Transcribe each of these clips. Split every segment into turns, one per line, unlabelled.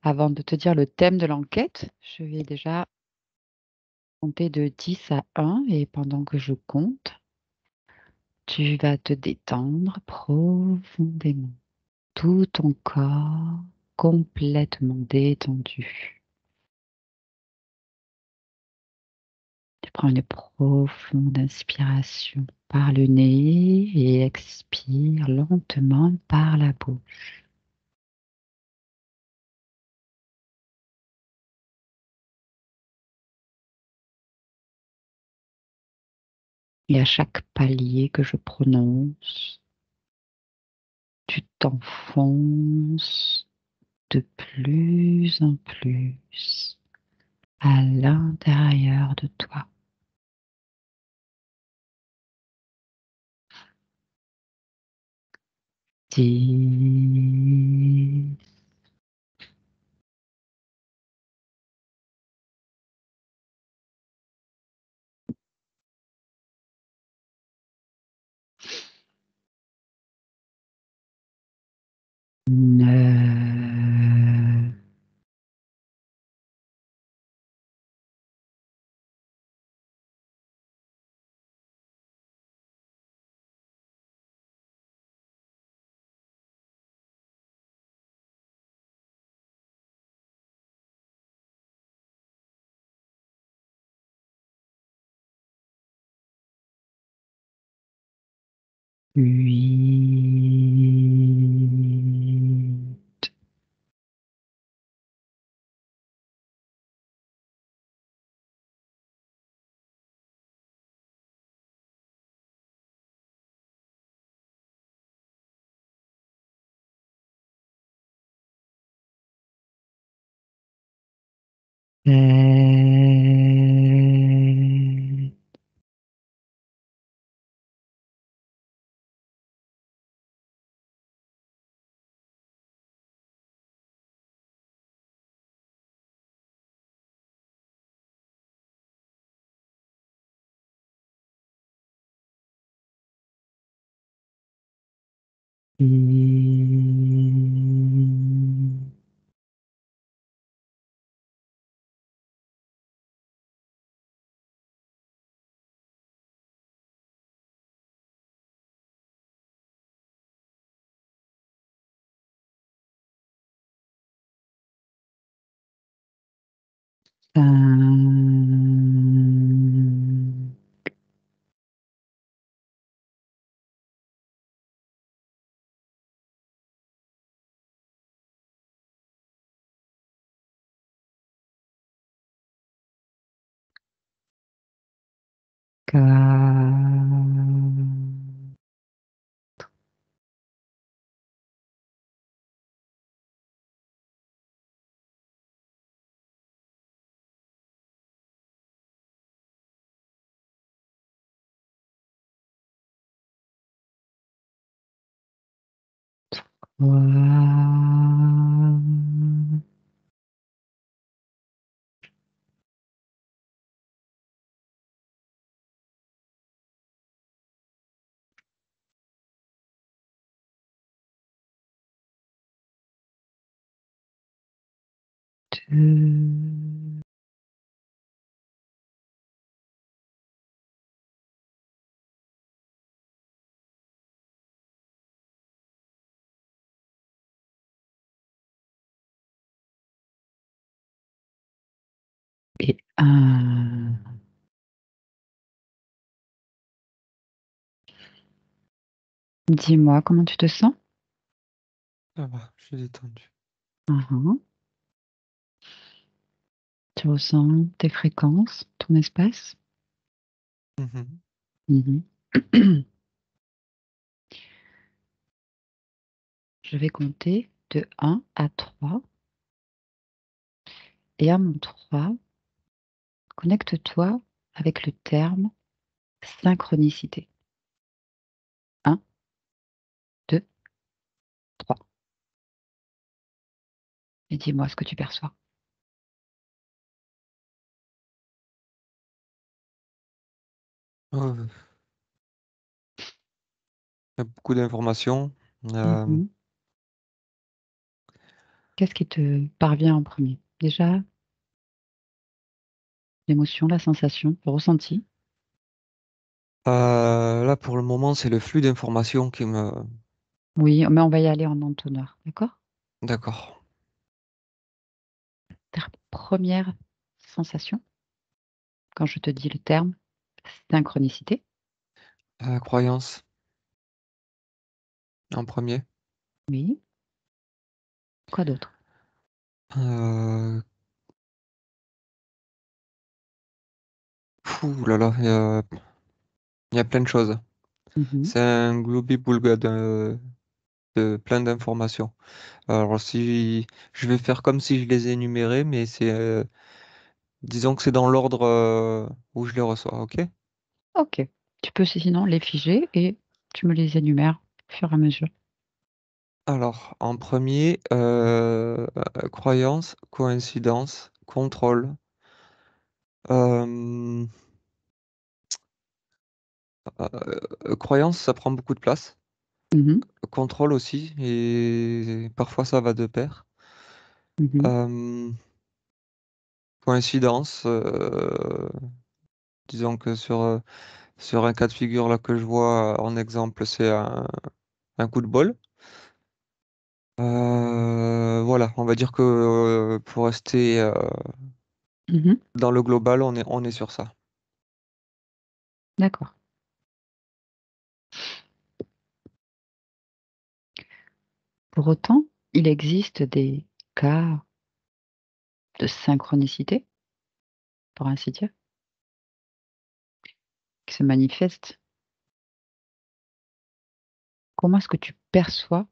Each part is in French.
Avant de te dire le thème de l'enquête, je vais déjà compter de 10 à 1 et pendant que je compte, tu vas te détendre profondément. Tout ton corps complètement détendu. Tu prends une profonde inspiration par le nez et expire lentement par la bouche. Et à chaque palier que je prononce, tu t'enfonces de plus en plus à l'intérieur de toi. 10, 9, 8, 7, 5, 4, deux et un. Dis-moi comment tu te sens?
Ça va, je suis détendu.
Mhm. Tu ressens tes fréquences, ton espace?
Mhm.
Mhm. Je vais compter de 1 à 3 et à mon 3, connecte-toi avec le terme synchronicité. 1, 2, 3. Et dis-moi ce que tu perçois.
Il y a beaucoup d'informations. Euh,
Mhm. Qu'est-ce qui te parvient en premier? Déjà, l'émotion, la sensation, le ressenti.
Là, pour le moment, c'est le flux d'informations qui me...
Oui, mais on va y aller en entonnoir, d'accord?
D'accord.
Ta première sensation, quand je te dis le terme synchronicité.
Croyance, en premier.
Oui. Quoi d'autre?
Euh, Fou là là, il y a plein de choses.
Mhm.
C'est un globi-boulga de plein d'informations. Alors, si je vais faire comme si je les énumérais, mais disons que c'est dans l'ordre où je les reçois, ok?
Ok. Tu peux sinon les figer et tu me les énumères au fur et à mesure.
Alors, en premier, croyance, coïncidence, contrôle. Euh, Croyance, ça prend beaucoup de place.
Mhm.
Contrôle aussi, et parfois ça va de pair.
Mhm.
Euh, Coïncidence, disons que sur un cas de figure là que je vois en exemple, c'est un coup de bol. Voilà, on va dire que pour rester
Mhm.
dans le global, on est sur ça.
D'accord. Pour autant, il existe des cas de synchronicité, pour ainsi dire, qui se manifestent. Comment est-ce que tu perçois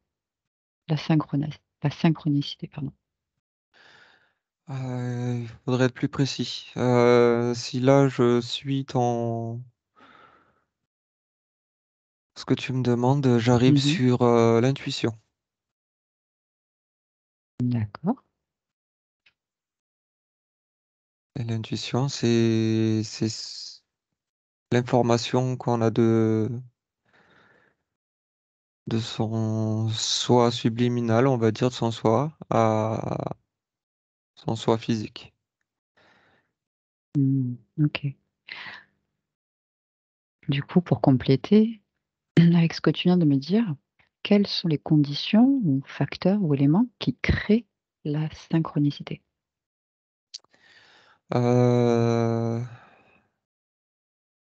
la synchronicité, pardon.
Il faudrait être plus précis. Si là je suis ce que tu me demandes, j'arrive
Mhm.
sur l'intuition.
D'accord.
Et l'intuition, c'est l'information qu'on a de son soi subliminal, on va dire, de son soi à son soi physique.
Ok. Du coup, pour compléter, avec ce que tu viens de me dire, quelles sont les conditions ou facteurs ou éléments qui créent la synchronicité?
Euh,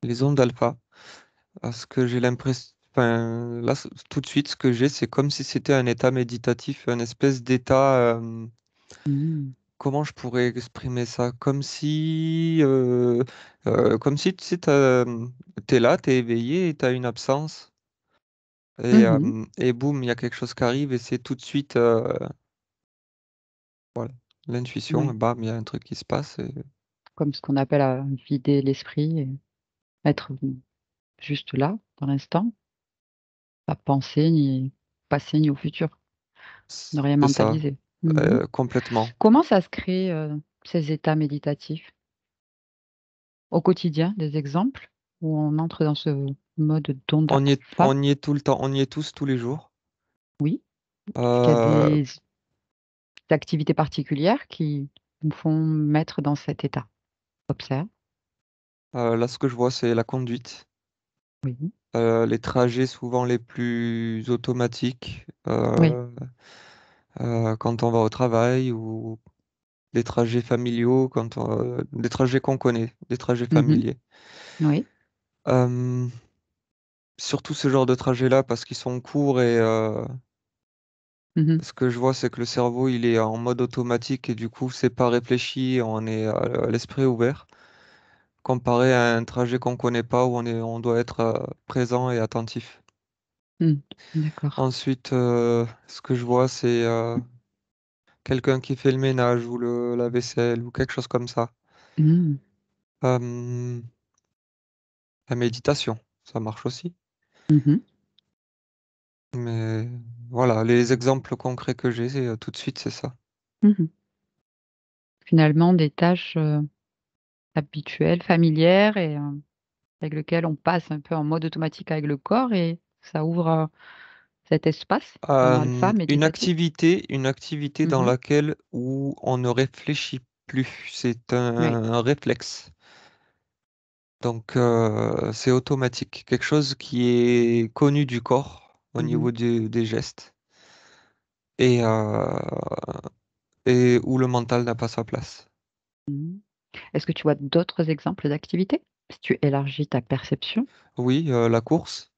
les ondes alpha, parce que j'ai l'impression, enfin, là, tout de suite, ce que j'ai, c'est comme si c'était un état méditatif, un espèce d'état,
Hmm.
comment je pourrais exprimer ça? Comme si tu sais, t'es là, t'es éveillé et t'as une absence.
Mhm.
Et boum, il y a quelque chose qui arrive et c'est tout de suite, voilà, l'intuition, et
Ouais.
bam, il y a un truc qui se passe.
Comme ce qu'on appelle vider l'esprit et être juste là, dans l'instant, pas penser ni passé ni au futur, ne rien
C'est ça,
mentaliser. Mhm.
complètement.
Comment ça se crée, ces états méditatifs au quotidien, des exemples où on entre dans ce mode d'onde alpha?
On y est tout le temps, on y est tous tous les jours.
Oui. Est-ce qu'il y a
Euh,
des activités particulières qui nous font mettre dans cet état? Observe.
Là, ce que je vois, c'est la conduite.
Oui.
Les trajets souvent les plus automatiques,
Oui.
quand on va au travail ou les trajets familiaux, des trajets qu'on connaît, des trajets
Mhm.
familiers.
Oui.
Euh, Surtout ce genre de trajet-là parce qu'ils sont courts et
Mhm.
ce que je vois, c'est que le cerveau, il est en mode automatique et du coup, c'est pas réfléchi, on est à l'esprit ouvert, comparé à un trajet qu'on connaît pas où on doit être présent et attentif.
Mhm. D'accord.
Ensuite, ce que je vois, c'est quelqu'un qui fait le ménage ou la vaisselle ou quelque chose comme ça.
Mhm.
Euh, la méditation, ça marche aussi.
Mhm.
Mais voilà, les exemples concrets que j'ai, tout de suite, c'est ça.
Mhm. Finalement, des tâches habituelles, familières et avec lesquelles on passe un peu en mode automatique avec le corps et ça ouvre cet espace en alpha méditatif?
Une activité dans
Mhm.
laquelle où on ne réfléchit plus. C'est
Oui.
un réflexe. Donc, c'est automatique. Quelque chose qui est connu du corps au
Mhm.
niveau des gestes et, et où le mental n'a pas sa place.
Mhm. Est-ce que tu vois d'autres exemples d'activités? Si tu élargis ta perception,
Oui,
la course,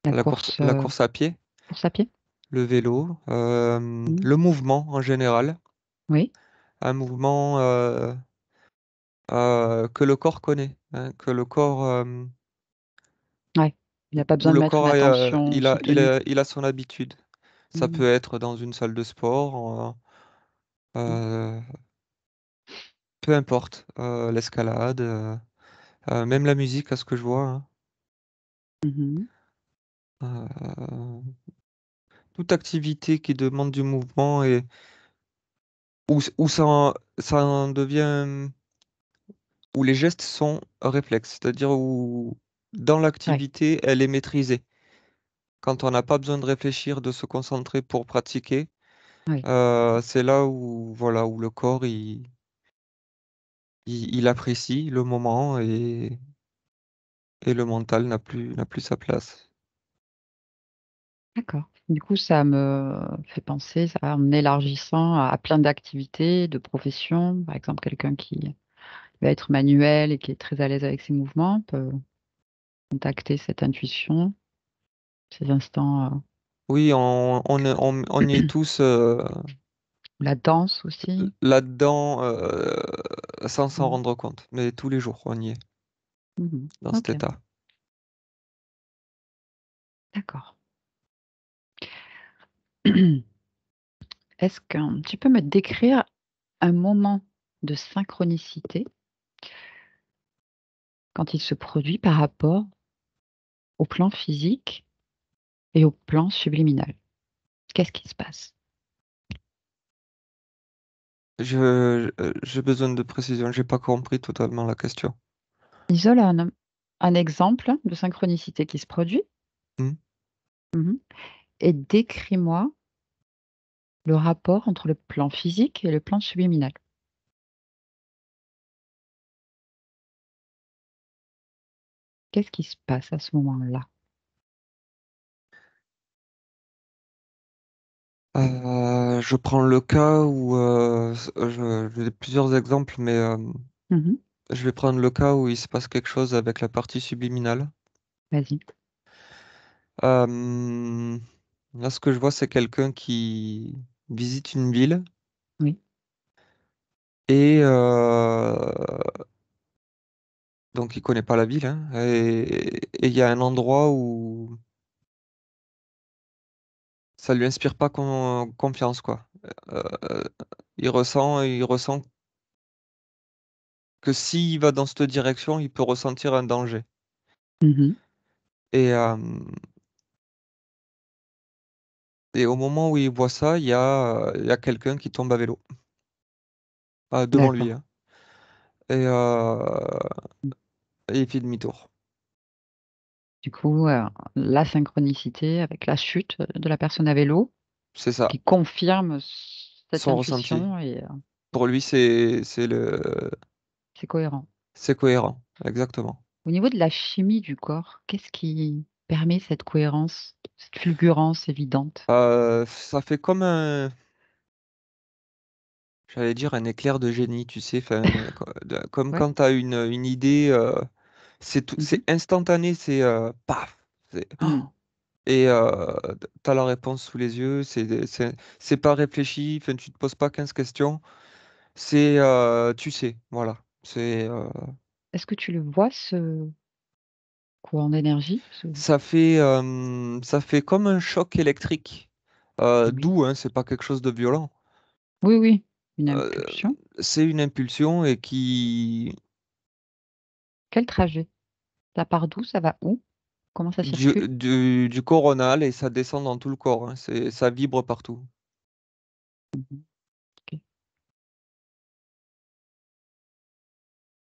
la course à pied,
course à pied?
le vélo,
Mhm.
le mouvement en général,
Oui,
un mouvement que le corps connaît, hein, que le corps,
ouais. Il n'y a pas
où
besoin de
le
mettre une
corps
attention soutenue.
il a son habitude. Ça
Mhm.
peut être dans une salle de sport, euh, peu importe, l'escalade, même la musique, à ce que je vois, hein.
Mhm.
Euh, Toute activité qui demande du mouvement et où ça en devient, où les gestes sont réflexes, c'est-à-dire où dans
Ouais,
l'activité, elle est maîtrisée. Quand on n'a pas besoin de réfléchir, de se concentrer pour pratiquer,
ouais,
c'est là où, voilà, où le corps, il apprécie le moment et le mental n'a plus sa place.
d'accord. Du coup, ça me fait penser, ça, en élargissant à plein d'activités, de professions. Par exemple, quelqu'un qui va être manuel et qui est très à l'aise avec ses mouvements peut contacter cette intuition, ces instants.
Oui, on y est tous
La danse aussi.
là-dedans sans s'en
Mhm.
rendre compte, mais tous les jours, on y est
Mhm.
dans cet
Ok,
état.
d'accord. Est-ce que tu peux me décrire un moment de synchronicité quand il se produit par rapport au plan physique et au plan subliminal? Qu'est-ce qui se passe?
J'ai besoin de précision, j'ai pas compris totalement la question.
Isole un exemple de synchronicité qui se produit.
Hmm.
Mhm. Et décris-moi le rapport entre le plan physique et le plan subliminal. Qu'est-ce qui se passe à ce moment-là?
Je prends le cas où j'ai plusieurs exemples, mais
Mhm.
je vais prendre le cas où il se passe quelque chose avec la partie subliminale.
Vas-y.
Euh, Là, ce que je vois, c'est quelqu'un qui visite une ville
Oui.
et donc il connaît pas la ville, hein, et il y a un endroit où ça lui inspire pas confiance, quoi. Euh, il ressent que s'il va dans cette direction, il peut ressentir un danger.
Mhm.
Et, et au moment où il voit ça, il y a quelqu'un qui tombe à vélo devant lui,
D'accord.
hein. Et, et il fait demi-tour.
Du coup, la synchronicité avec la chute de la personne à vélo
C'est ça,
qui confirme cette
son ressenti.
intuition et
Pour lui,
c'est cohérent.
c'est cohérent, exactement.
Au niveau de la chimie du corps, qu'est-ce qui permet cette cohérence, cette fulgurance évidente?
Ça fait comme j'allais dire un éclair de génie, tu sais, enfin, comme
Ouais.
quand tu as une idée,
Mhm.
c'est instantané, c'est paf.
Mm.
Et tu as la réponse sous les yeux, c'est pas réfléchi, enfin, tu te poses pas 15 questions, c'est tu sais, voilà.
Est-ce que tu le vois, ce courant d'énergie?
Ça fait comme un choc électrique,
Oui.
doux, hein, c'est pas quelque chose de violent.
Oui, oui. Une
Euh,
impulsion.
c'est une impulsion et qui,
Quel trajet? Ça part d'où? Ça va où? Comment ça circule?
du coronal et ça descend dans tout le corps, hein, ça vibre partout.
Mhm. Ok.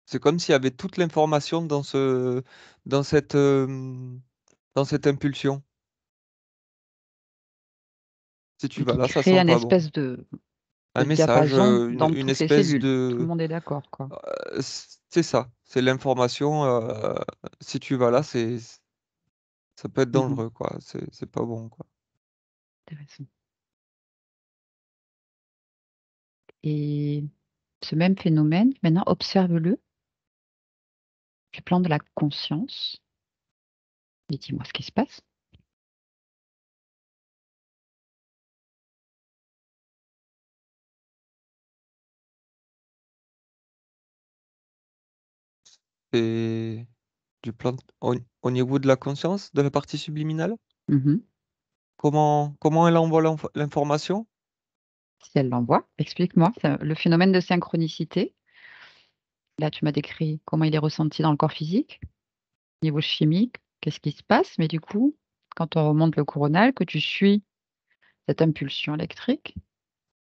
C'est comme s'il y avait toute l'information dans cette, dans cette impulsion. Si tu
et
vas
qui
là, ça
crée
sent
un
pas bon.
espèce de
Un message,
diapason dans
une
toutes les
espèce
cellules. Tout le
de...
monde est d'accord, quoi.
C'est ça, c'est l'information. Si tu vas là, ça peut être
Mhm.
dangereux, quoi. C'est pas bon, quoi.
Intéressant. Et ce même phénomène, maintenant, observe-le du plan de la conscience. Et dis-moi ce qui se passe.
Et au niveau de la conscience, de la partie subliminale,
Mhm.
comment elle envoie l'information?
Si elle l'envoie, explique-moi. C'est le phénomène de synchronicité. Là, tu m'as décrit comment il est ressenti dans le corps physique, niveau chimique, qu'est-ce qui se passe. Mais du coup, quand on remonte le coronal, que tu suis cette impulsion électrique,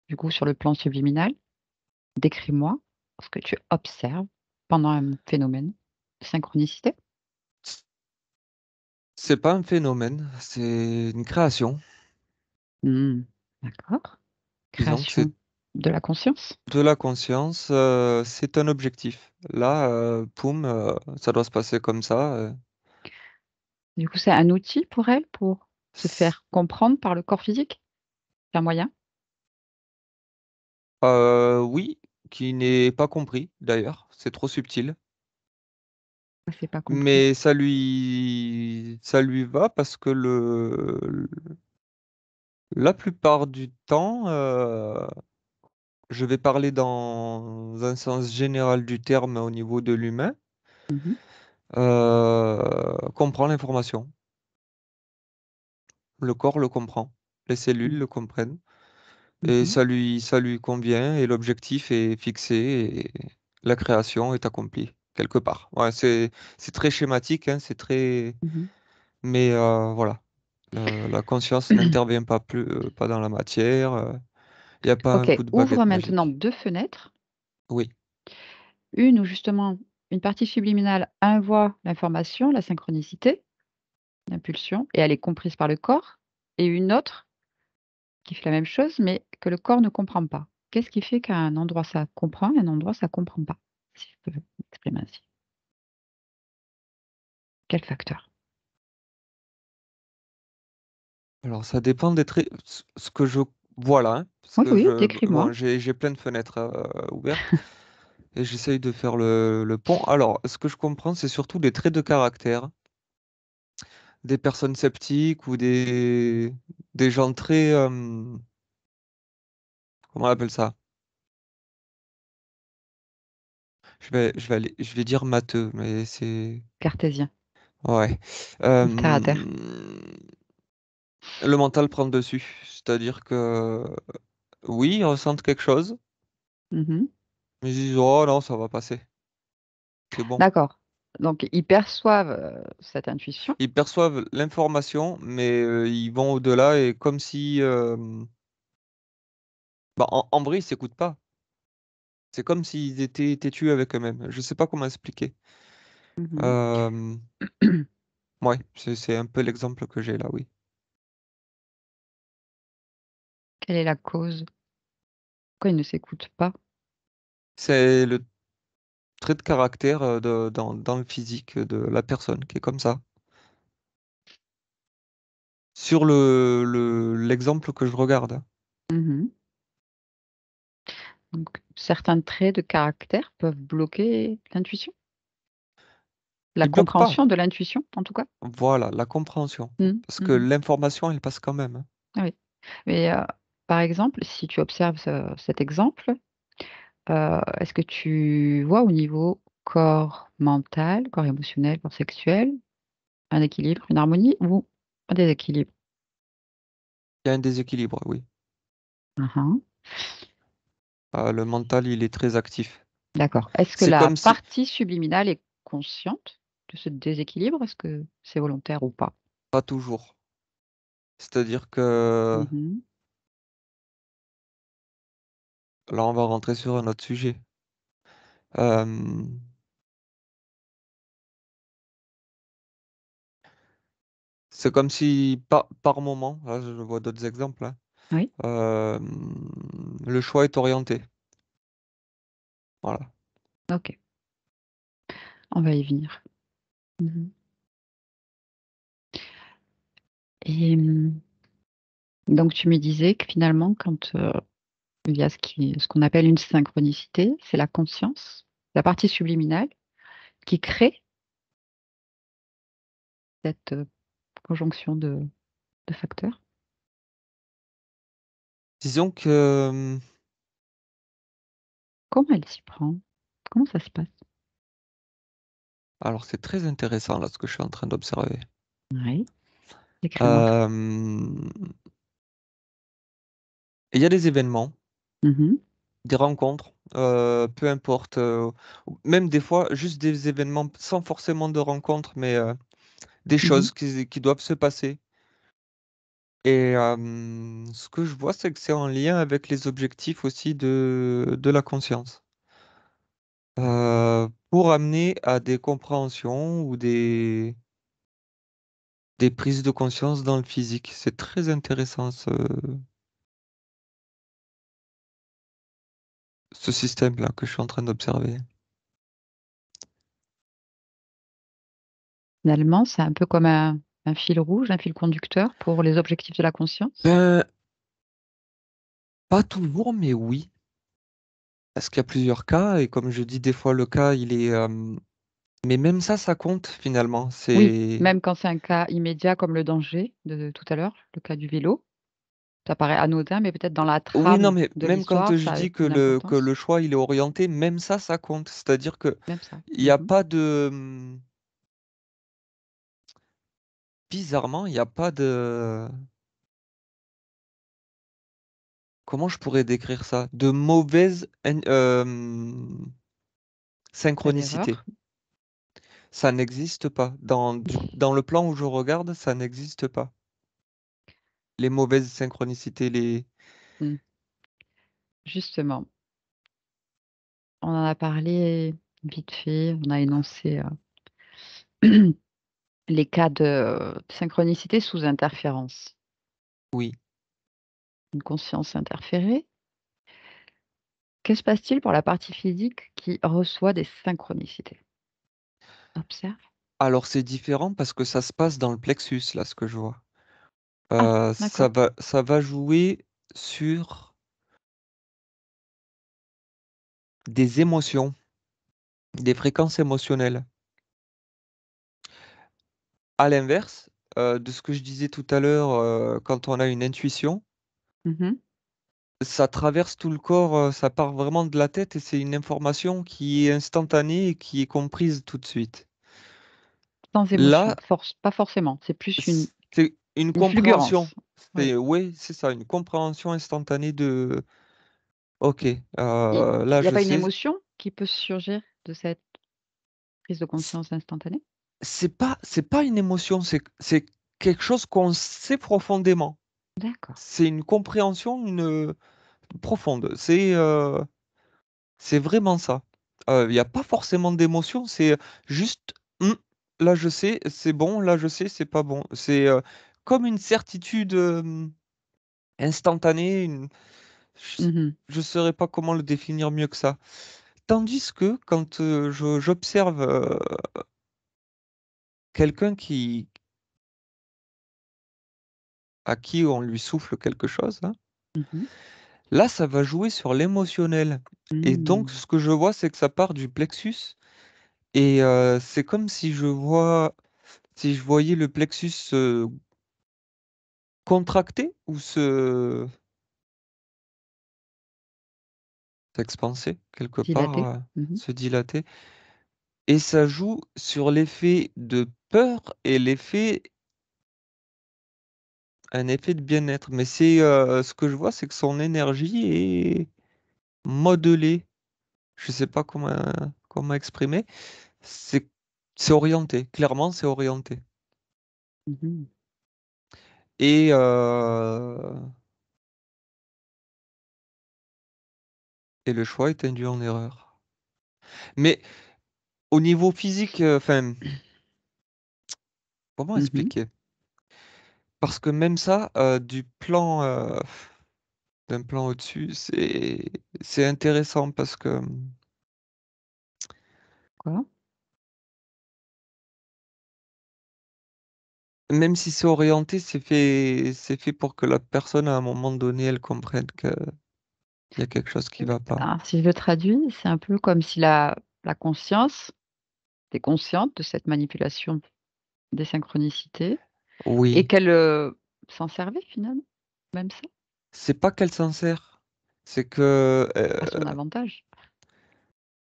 du coup, sur le plan subliminal, décris-moi ce que tu observes pendant un phénomène de synchronicité.
C'est pas un phénomène, c'est une création.
Hmm, d'accord.
Disons que c'est
Création de la conscience.
de la conscience, c'est un objectif. Là, poum, ça doit se passer comme ça.
Du coup, c'est un outil pour elle pour se faire comprendre par le corps physique. C'est un moyen.
Oui, qui n'est pas compris d'ailleurs, c'est trop subtil.
Ah, c'est pas compris.
Mais ça lui va parce que la plupart du temps, je vais parler dans un sens général du terme au niveau de l'humain,
Mhm,
comprend l'information. Le corps le comprend, les cellules le comprennent, et
mhm,
ça lui convient, et l'objectif est fixé, et la création est accomplie, quelque part. Ouais, c'est très schématique, hein, c'est très...
mhm.
Mais voilà, la conscience n'intervient pas dans la matière, il n'y a pas un
Ok,
coup de
ouvre
baguette
maintenant
magique.
deux fenêtres.
Oui,
Une où justement une partie subliminale envoie l'information, la synchronicité, l'impulsion, et elle est comprise par le corps. Et une autre qui fait la même chose, mais que le corps ne comprend pas. Qu'est-ce qui fait qu'à un endroit ça comprend, et à un endroit ça comprend pas? Si je peux m'exprimer ainsi. Quel facteur?
alors ça dépend des traits. Ce que je vois là, hein, parce
Oui,
que
oui, décris-moi.
bon, j'ai plein de fenêtres ouvertes, et j'essaye de faire le pont. Alors, ce que je comprends, c'est surtout des traits de caractère, des personnes sceptiques ou des gens très, comment on appelle ça? Je vais dire matheux, mais c'est,
Cartésien,
ouais.
terre à terre.
Le mental prend le dessus, c'est-à-dire que oui, ils ressentent quelque chose,
Mhm.
mais ils disent, oh non, ça va passer, c'est bon.
D'accord. Donc, ils perçoivent cette intuition.
Ils perçoivent l'information, mais ils vont au-delà, et comme si, bah, en vrai, ils s'écoutent pas. C'est comme s'ils étaient têtus avec eux-mêmes. Je sais pas comment expliquer.
Mhm.
Euh, ouais, c'est un peu l'exemple que j'ai là, oui.
Quelle est la cause? Pourquoi ils ne s'écoutent pas?
C'est le trait de caractère dans le physique de la personne qui est comme ça. Sur l'exemple que je regarde.
Mhm. Donc, certains traits de caractère peuvent bloquer l'intuition, la
Il bloque pas.
compréhension de l'intuition, en tout cas.
Voilà, la compréhension.
Mhm.
Parce que
Mhm.
l'information, elle passe quand même, hein.
Ah oui. Mais par exemple, si tu observes cet exemple, est-ce que tu vois au niveau corps mental, corps émotionnel, corps sexuel, un équilibre, une harmonie ou un déséquilibre?
Il y a un déséquilibre, oui.
Mhm.
Le mental, il est très actif.
D'accord. Est-ce que
C'est
la
comme si,
partie subliminale est consciente de ce déséquilibre? Est-ce que c'est volontaire ou pas?
pas toujours. C'est-à-dire que
Mhm.
là, on va rentrer sur un autre sujet. Euh, c'est comme si par moment, là, je vois d'autres exemples, hein.
Oui,
euh, le choix est orienté. Voilà.
ok, on va y venir. Mhm. Et donc, tu me disais que finalement, quand il y a ce qu'on appelle une synchronicité, c'est la conscience, la partie subliminale, qui crée cette conjonction de facteurs.
Disons que,
Comment elle s'y prend? Comment ça se passe?
alors c'est très intéressant là ce que je suis en train d'observer.
Oui, décris-moi tout.
Euh, Il y a des événements,
Mhm,
des rencontres, peu importe, ou même des fois juste des événements sans forcément de rencontres, mais des
mhm.
choses qui doivent se passer. Et ce que je vois, c'est que c'est en lien avec les objectifs aussi de la conscience. Pour amener à des compréhensions ou des prises de conscience dans le physique. C'est très intéressant ce système-là que je suis en train d'observer.
Finalement, c'est un peu comme un fil rouge, un fil conducteur pour les objectifs de la conscience.
Ben, pas toujours, mais oui. Parce qu'il y a plusieurs cas, et comme je dis, des fois le cas, il est... Mais même ça compte finalement.
Oui,
C'est...
même quand c'est un cas immédiat comme le danger de tout à l'heure, le cas du vélo, ça paraît anodin, mais peut-être dans la
Oui, non,
trame
mais
de
même quand
l'histoire,
je
ça a
dis
une
que le
importance.
choix, il est orienté, même ça compte. C'est-à-dire que
Même ça.
il n'y a
Mhm.
pas de... Bizarrement, il n'y a pas de... Comment je pourrais décrire ça? De mauvaise
Pas
synchronicité.
d'erreur.
Ça n'existe pas. Dans le plan où je regarde, ça n'existe pas. Les mauvaises synchronicités, les...
Mm. Justement, on en a parlé vite fait, on a énoncé les cas de synchronicité sous interférence.
Oui.
Une conscience interférée. Que se passe-t-il pour la partie physique qui reçoit des synchronicités? Observe.
Alors c'est différent parce que ça se passe dans le plexus, là, ce que je vois.
Ah, d'accord.
Ça va jouer sur des émotions, des fréquences émotionnelles. À l'inverse, de ce que je disais tout à l'heure, quand on a une intuition,
Mhm.
ça traverse tout le corps, ça part vraiment de la tête et c'est une information qui est instantanée et qui est comprise tout de suite.
Sans émotion,
Là,
pas forcément. C'est plus
c'est une
une
compréhension.
fulgurance. Oui.
Oui, c'est ça, une compréhension instantanée de OK,
Il
là
n'y a
je
pas une
sais.
émotion qui peut surgir de cette prise de
C-
conscience instantanée?
c'est pas une émotion, c'est quelque chose qu'on sait profondément.
D'accord.
C'est une compréhension profonde. C'est vraiment ça. Il n'y a pas forcément d'émotion, c'est juste hum, là je sais, c'est bon, là je sais, c'est pas bon. C'est comme une certitude instantanée.
Mhm.
Je ne saurais pas comment le définir mieux que ça. Tandis que quand j'observe quelqu'un à qui on lui souffle quelque chose, hein,
Mhm.
là, ça va jouer sur l'émotionnel. Et donc,
Mm.
ce que je vois, c'est que ça part du plexus. Et c'est comme si si je voyais le plexus se contracter ou s'expanser quelque part,
Dilaté. Mhm.
se dilater. Et ça joue sur l'effet de peur et un effet de bien-être. Mais c'est ce que je vois, c'est que son énergie est modelée. Je sais pas comment exprimer. C'est c'est orienté. Clairement, c'est orienté.
Mhm.
Et, et le choix est induit en erreur. Mais au niveau physique, enfin, comment
Mhm.
expliquer? Parce que même ça, du plan. d'un plan au-dessus, c'est intéressant parce que
Quoi?
même si c'est orienté, c'est fait pour que la personne, à un moment donné, elle comprenne qu'il y a quelque chose qui va pas.
Alors, si je le traduis, c'est un peu comme si la conscience est consciente de cette manipulation des synchronicités et
Oui,
qu'elle s'en servait finalement, même ça,
c'est pas qu'elle s'en sert, c'est que
à son avantage.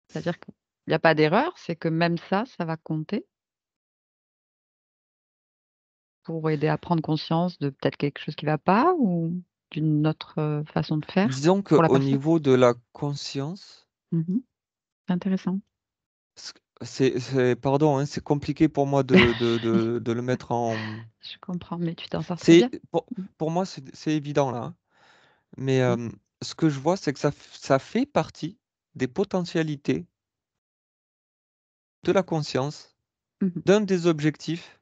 C'est-à-dire qu'il n'y a pas d'erreur, c'est que même ça, ça va compter pour aider à prendre conscience de peut-être quelque chose qui ne va pas ou d'une autre façon de faire
disons
pour la
qu'au
personne.
niveau de la conscience,
Mhm. C'est intéressant.
c- pardon, hein, c'est compliqué pour moi de le mettre en.
Je comprends, mais tu t'en sors très
C'est,
bien.
pour moi, c'est évident là, hein. Mais
Mhm.
ce que je vois, c'est que ça fait partie des potentialités de la conscience,
Mhm.
d'un des objectifs.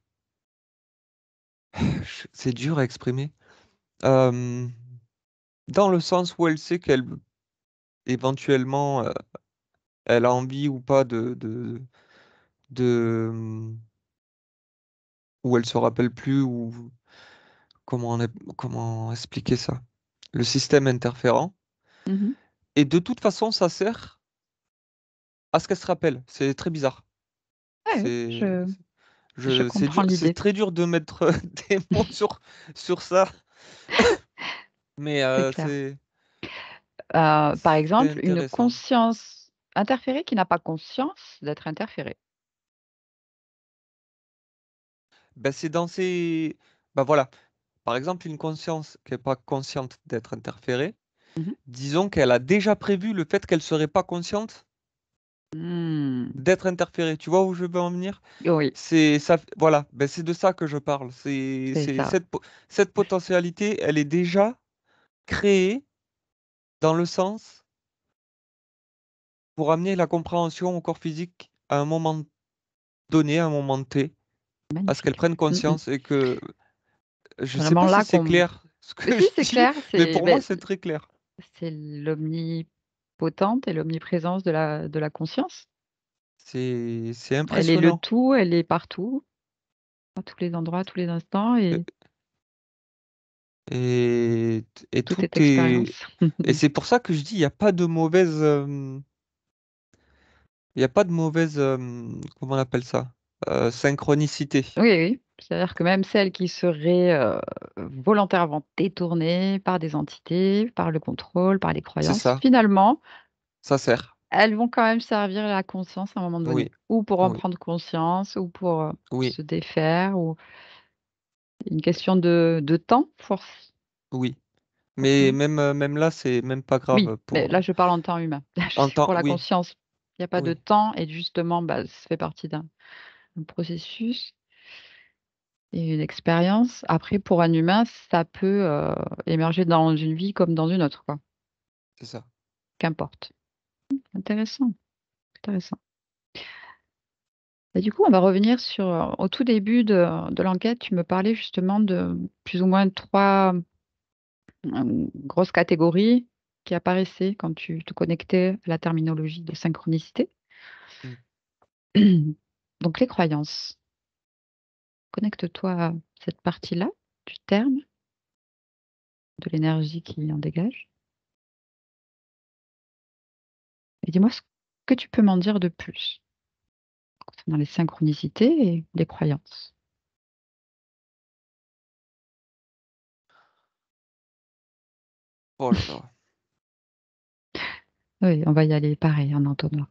C'est dur à exprimer. euh, Dans le sens où elle sait qu'elle, éventuellement, elle a envie ou pas de, ou elle se rappelle plus, ou comment expliquer ça? Le système interférent.
Mhm.
Et de toute façon, ça sert à ce qu'elle se rappelle. C'est très bizarre.
Ouais, oui,
C'est,
je
c'est
comprends
dur, c'est
l'idée.
très dur de mettre des mots sur ça, mais
C'est clair.
c'est,
Par
c'est
exemple, une
intéressant.
conscience interférée qui n'a pas conscience d'être interférée.
Ben, c'est dans ces, ben voilà. Par exemple, une conscience qui n'est pas consciente d'être interférée,
Mhm.
disons qu'elle a déjà prévu le fait qu'elle serait pas consciente
Hmm.
d'être interférée. Tu vois où je veux en venir?
Oui,
C'est ça, voilà, ben, c'est de ça que je parle. C'est,
c'est
c'est
ça.
cette potentialité, elle est déjà créée dans le sens pour amener la compréhension au corps physique à un moment donné, à un moment T, à ce qu'elle
Magnifique.
prenne
Mm, mm.
conscience et que je sais
Vraiment
pas si
là
c'est
qu'on.
clair ce
Mais
que
si,
je
c'est
dis,
clair,
mais pour moi c'est très clair.
c'est l'omnipotente et l'omniprésence de la conscience.
C'est
Elle est le
impressionnant.
tout, elle est partout, à tous les endroits, à tous les instants, et
Et, et
tout
tout
est
est.
expérience.
Et c'est pour ça que je dis, il n'y a pas de mauvaise. Il n'y a pas de mauvaise. Comment on appelle ça? Synchronicité.
Oui, oui. C'est-à-dire que même celles qui seraient volontairement détournées par des entités, par le contrôle, par les
C'est
croyances,
ça.
finalement,
Ça sert.
elles vont quand même servir la conscience à un moment
Oui.
donné, ou pour en
Oui.
prendre conscience, ou pour
Oui.
se défaire, ou une question de temps, force,
Oui. Mais
forcément.
même là, c'est même pas
Oui,
grave
mais
pour.
là, je parle en temps humain. Je
En
sais que
temps.
pour la
Oui.
conscience, il n'y a pas de
Oui.
temps, et justement, bah, ça fait partie d'un processus et une expérience. Après, pour un humain, ça peut émerger dans une vie comme dans une autre, quoi.
C'est ça.
Qu'importe. Intéressant, intéressant. Et du coup, on va revenir sur, au tout début de l'enquête, tu me parlais justement de plus ou moins trois grosses catégories qui apparaissaient quand tu te connectais à la terminologie de synchronicité.
Mm.
Donc, les croyances. Connecte-toi à cette partie-là du terme, de l'énergie qui en dégage. Et dis-moi ce que tu peux m'en dire de plus concernant les synchronicités et les croyances.
Oh là là.
Oui, on va y aller pareil en entonnoir.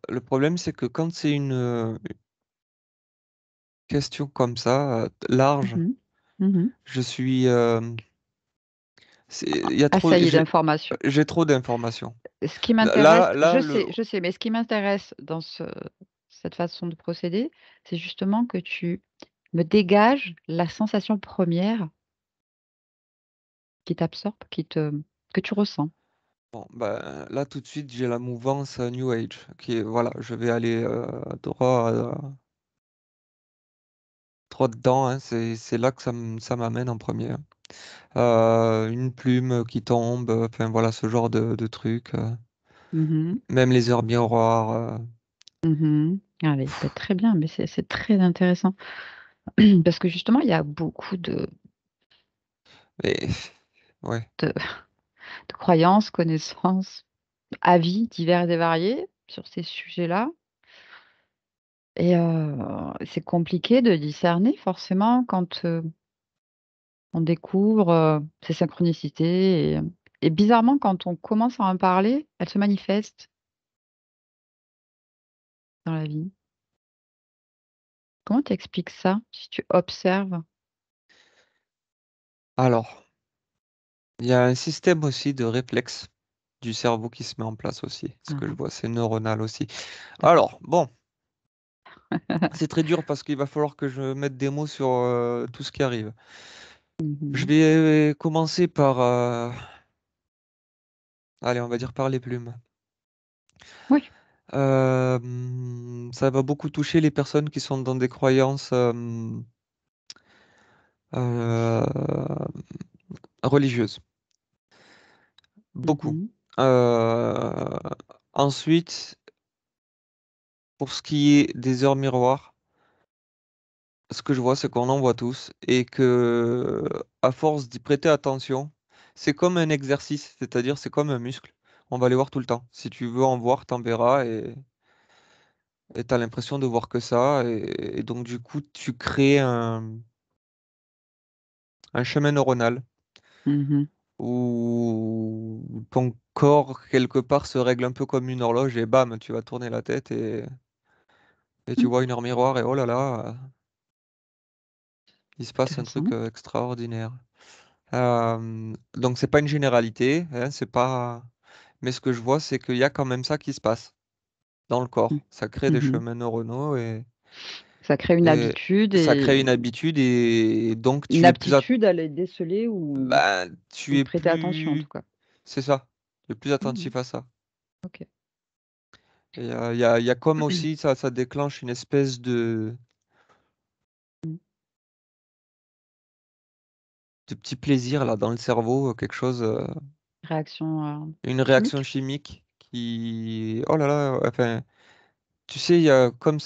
Le problème, c'est que quand c'est une question comme ça, large,
Mhm. Mhm.
je suis. Il y a trop.
Assaillie d'informations.
J'ai trop d'informations.
Ce qui
Là,
m'intéresse,
là, là, le.
je sais, mais ce qui m'intéresse dans cette façon de procéder, c'est justement que tu me dégages la sensation première qui t'absorbe, que tu ressens.
Bon, ben, là, tout de suite, j'ai la mouvance New Age, qui est, voilà, je vais aller droit dedans, hein, c'est là que ça m'amène en premier, hein. Une plume qui tombe, enfin voilà, ce genre de trucs.
Mmh.
Même les heures miroirs.
Mmh. Allez, bah, très bien, mais c'est très intéressant parce que justement, il y a beaucoup
Mais ouais.
de de croyances, connaissances, avis divers et variés sur ces sujets-là et c'est compliqué de discerner forcément quand, on découvre, ces synchronicités et bizarrement, quand on commence à en parler, elles se manifestent dans la vie. Comment tu expliques ça, si tu observes?
Alors, il y a un système aussi de réflexe du cerveau qui se met en place aussi. Ce que je
Ah,
vois, c'est neuronal aussi.
d'accord.
Alors, bon, c'est très dur parce qu'il va falloir que je mette des mots sur tout ce qui arrive. Je
Mmh.
vais commencer par, allez, on va dire par les plumes.
Oui.
Ça va beaucoup toucher les personnes qui sont dans des croyances euh, religieuses. Beaucoup.
Mmh.
Euh, Ensuite, pour ce qui est des heures miroirs, ce que je vois, c'est qu'on en voit tous et que, à force d'y prêter attention, c'est comme un exercice, c'est-à-dire c'est comme un muscle. On va les voir tout le temps. Si tu veux en voir, t'en verras et t'as l'impression de voir que ça. Et donc, du coup, tu crées un chemin neuronal
Mmh.
où ton corps, quelque part, se règle un peu comme une horloge et bam, tu vas tourner la tête et tu
Mmh.
vois une heure miroir et oh là là, il se passe un truc
Intéressant.
extraordinaire. Donc c'est pas une généralité, hein, c'est pas. Mais ce que je vois, c'est qu'il y a quand même ça qui se passe dans le
Mmh.
corps. Ça crée des
Mmh.
chemins neuronaux
Ça crée une
et
habitude
ça
et
crée une habitude et donc
une
tu es plus
aptitude à les déceler
bah, tu
ou y
es
prêter attention, en tout
plus.
cas.
C'est ça. Tu es plus
Mmh.
attentif à ça.
OK.
Et il y a comme aussi ça déclenche une espèce
Mmh.
de petit plaisir là dans le cerveau, quelque chose,
Réaction,
une réaction
chimique?
chimique qui. Oh là là, enfin, tu sais, il y a comme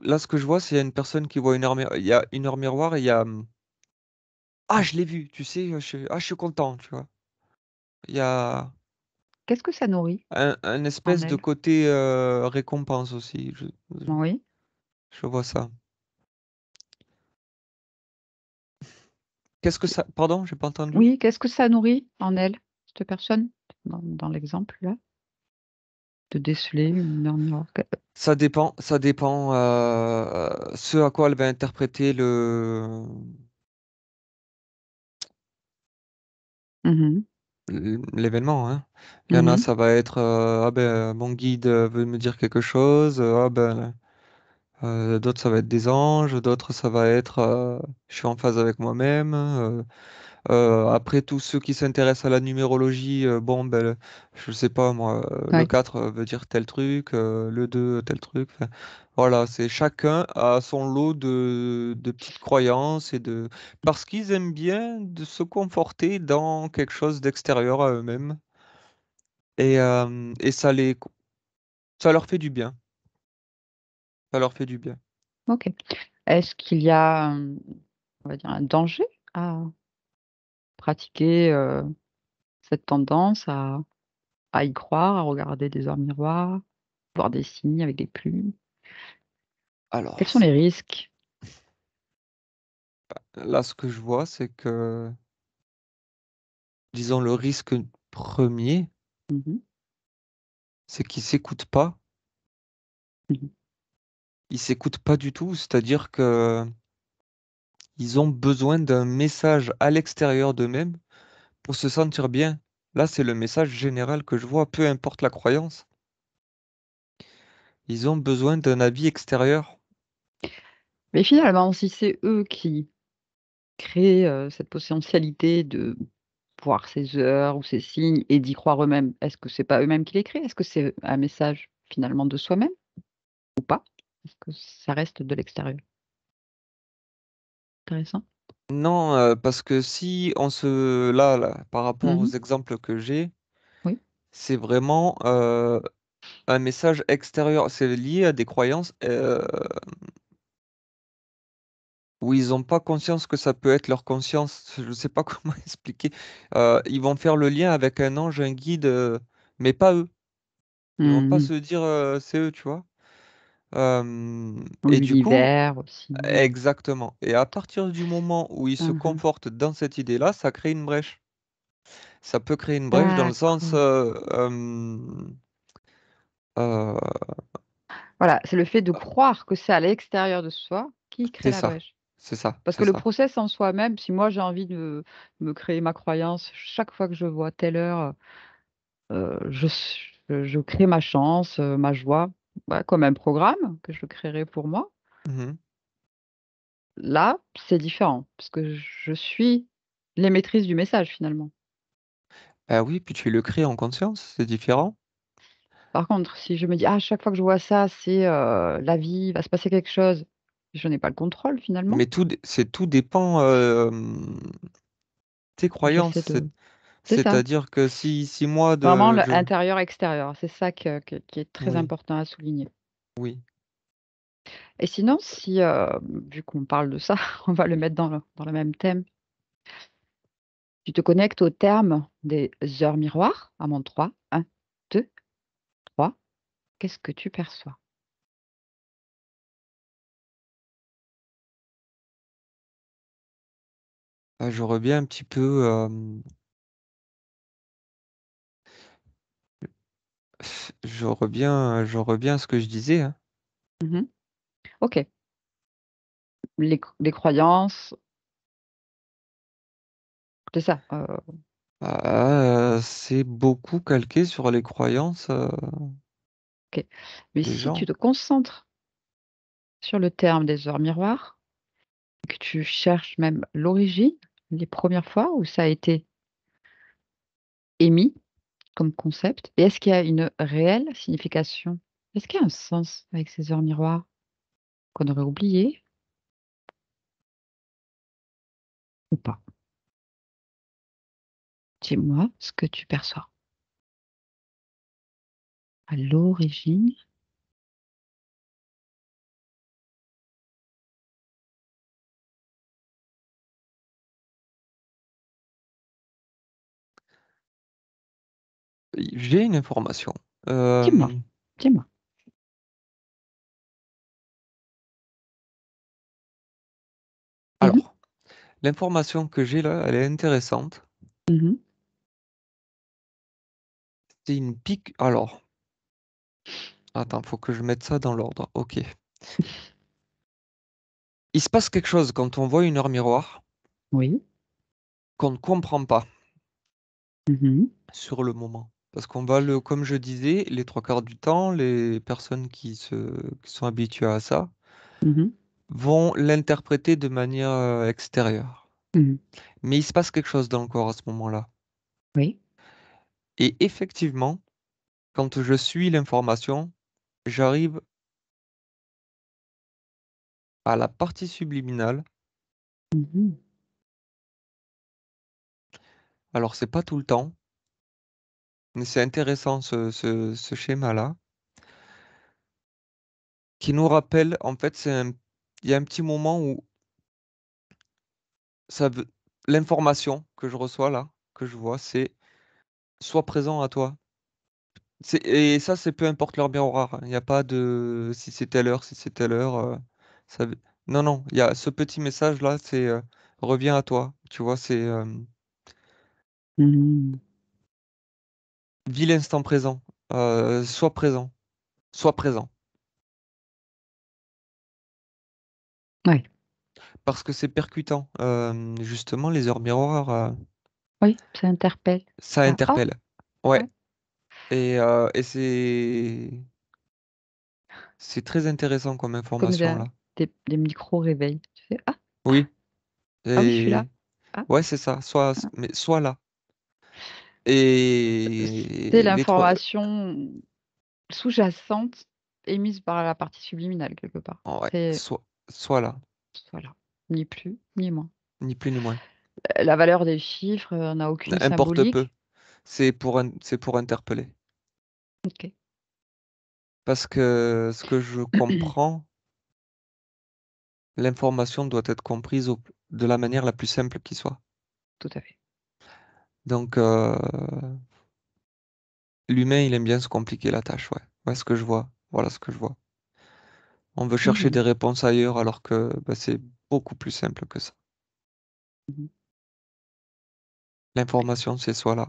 là ce que je vois, c'est il y a une personne qui voit il y a une heure miroir et il y a ah je l'ai vu, tu sais, je suis content, tu vois. Il y a
Qu'est-ce que ça nourrit
un
en
espèce de
elle?
côté récompense aussi.
Oui.
Je vois ça. Qu'est-ce que ça? Pardon, j'ai pas entendu.
Oui, qu'est-ce que ça nourrit en elle, cette personne, dans l'exemple là, de déceler une heure miroir?
Ça dépend ce à quoi elle va interpréter
Mmh.
l'événement, hein. Il y en a,
Mmh.
ça va être ah ben mon guide veut me dire quelque chose, ah ben d'autres ça va être des anges, d'autres ça va être je suis en phase avec moi-même. Après tous ceux qui s'intéressent à la numérologie, bon ben je sais pas moi, le
Oui.
4 veut dire tel truc, le 2 tel truc. Enfin, voilà, c'est chacun a son lot de petites croyances parce qu'ils aiment bien de se conforter dans quelque chose d'extérieur à eux-mêmes et ça leur fait du bien. Ça leur fait du bien.
OK. Est-ce qu'il y a, on va dire un danger à pratiquer, cette tendance à y croire, à regarder des heures miroirs, voir des signes avec des plumes? Quels
Alors,
sont les risques?
là, ce que je vois, c'est que, disons, le risque premier,
Mmh mh.
c'est qu'ils s'écoutent pas.
Mmh.
Ils s'écoutent pas du tout. C'est-à-dire que ils ont besoin d'un message à l'extérieur d'eux-mêmes pour se sentir bien. Là, c'est le message général que je vois, peu importe la croyance. Ils ont besoin d'un avis extérieur.
Mais finalement, si c'est eux qui créent, cette potentialité de voir ces heures ou ces signes et d'y croire eux-mêmes, est-ce que c'est pas eux-mêmes qui les créent? Est-ce que c'est un message finalement de soi-même ou pas? Est-ce que ça reste de l'extérieur? Intéressant.
Non, parce que si on se... Là, par rapport aux
Mhm.
exemples que j'ai,
Oui.
c'est vraiment un message extérieur. C'est lié à des croyances où ils n'ont pas conscience que ça peut être leur conscience. Je ne sais pas comment expliquer. Ils vont faire le lien avec un ange, un guide, mais pas eux. Ils vont pas
Mhm.
se dire c'est eux, tu vois.
Ou
Et du coup,
l'univers aussi.
exactement. Et à partir du moment où ils se
Mhm.
confortent dans cette idée-là, ça crée une brèche. Ça peut créer une brèche dans le sens,
D'accord.
euh,
Voilà, c'est le fait de croire que c'est à l'extérieur de soi qui crée
c'est
la
ça,
brèche.
c'est ça,
Parce
c'est
que le
ça.
process en soi-même, si moi j'ai envie de me créer ma croyance, chaque fois que je vois telle heure, je crée ma chance, ma joie, ouais, comme un programme que je créerai pour moi.
Mhm.
Là, c'est différent, parce que je suis l'émettrice du message finalement.
Ah oui, puis tu le crées en conscience, c'est différent.
Par contre, si je me dis, ah, chaque fois que je vois ça, c'est la vie, il va se passer quelque chose, je n'ai pas le contrôle finalement.
Mais tout dépend tes croyances.
J'essaie de... C'est ça.
C'est-à-dire que si moi
Vraiment,
de je
intérieur-extérieur, c'est ça qui est très
oui,
important à souligner.
oui.
Et sinon, si, vu qu'on parle de ça, on va le mettre dans le même thème, tu te connectes au terme des heures miroirs, à mon 3, 1, 2, 3, qu'est-ce que tu perçois?
Je reviens un petit peu je reviens à ce que je disais, hein.
Mhm. Ok. Les croyances, c'est ça.
C'est beaucoup calqué sur les croyances
Ok. Mais
des
si tu
gens.
te concentres sur le terme des heures miroirs, que tu cherches même l'origine, les premières fois où ça a été émis comme concept, et est-ce qu'il y a une réelle signification? Est-ce qu'il y a un sens avec ces heures miroirs qu'on aurait oublié ou pas? Dis-moi ce que tu perçois. À l'origine,
J'ai une information.
dis-moi,
Euh,
dis-moi. Mhm,
alors, l'information que j'ai là, elle est intéressante.
mhm.
C'est une pique. Alors, attends, faut que je mette ça dans l'ordre. Ok. Il se passe quelque chose quand on voit une heure miroir
Oui.
qu'on ne comprend pas
Mhm,
sur le moment. Parce qu'on va comme je disais, les trois quarts du temps, les personnes qui sont habituées à ça
mhm,
vont l'interpréter de manière extérieure.
mhm.
Mais il se passe quelque chose dans le corps à ce moment-là.
Oui.
Et effectivement, quand je suis l'information, j'arrive à la partie subliminale.
Mhm,
Alors, c'est pas tout le temps, mais c'est intéressant ce schéma-là, qui nous rappelle, en fait, il y a un petit moment où ça veut, l'information que je reçois là, que je vois, c'est sois présent à toi. Et ça, c'est peu importe l'heure miroir, hein. Il n'y a pas de si c'est telle heure, si c'est telle heure. Ça... veut- Non, non, il y a ce petit message-là, c'est reviens à toi. Tu vois, c'est
mhm.
vis l'instant présent. Sois présent. Sois présent.
Oui.
Parce que c'est percutant. Justement, les heures miroirs,
Oui, ça interpelle.
ça
Ça, ah,
interpelle. Ouais.
ouais.
Et c'est très intéressant comme
Comme
information là.
des micro-réveils. Tu fais, ah,
Oui.
ah oui, je suis là.
Et
Ah,
ouais, c'est ça.
ah.
Mais sois là.
C'est
Et les trois.
l'information sous-jacente émise par la partie subliminale quelque part.
Ouais,
C'est
sois là.
voilà, ni plus ni moins.
ni plus ni moins.
La valeur des chiffres n'a aucune
Importe peu.
symbolique?
C'est pour interpeller.
Ok.
Parce que ce que je comprends, l'information doit être comprise de la manière la plus simple qui soit.
Tout à fait.
Donc, l'humain, il aime bien se compliquer la tâche, ouais. Ouais, ce que je vois. Voilà ce que je vois. On veut chercher
Mhm.
des réponses ailleurs alors que bah, c'est beaucoup plus simple que ça.
Mhm.
L'information, c'est soit là.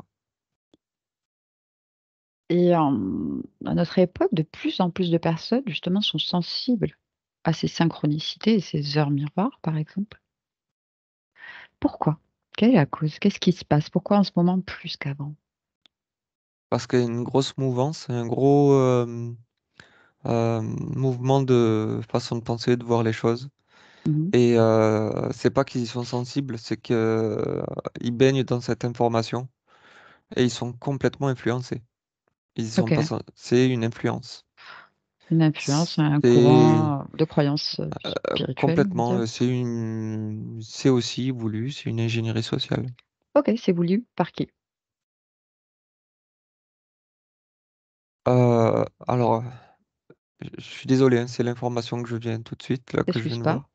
Et à notre époque, de plus en plus de personnes, justement, sont sensibles à ces synchronicités et ces heures miroirs, par exemple. Pourquoi? Quelle est la cause? Qu'est-ce qui se passe? Pourquoi en ce moment plus qu'avant?
Parce qu'il y a une grosse mouvance, un gros mouvement de façon de penser, de voir les choses.
Mhm.
Et c'est pas qu'ils y sont sensibles, c'est que ils baignent dans cette information et ils sont complètement influencés. Ils y sont
Ok.
pas c'est une influence.
Une influence, un
C'est
courant de croyance spirituelle, on va
complètement,
dire.
c'est aussi voulu, c'est une ingénierie sociale.
Ok, c'est voulu par qui?
Alors, je suis désolé, hein, c'est l'information que je viens tout de suite, là, que je viens
T'excuses
de
pas?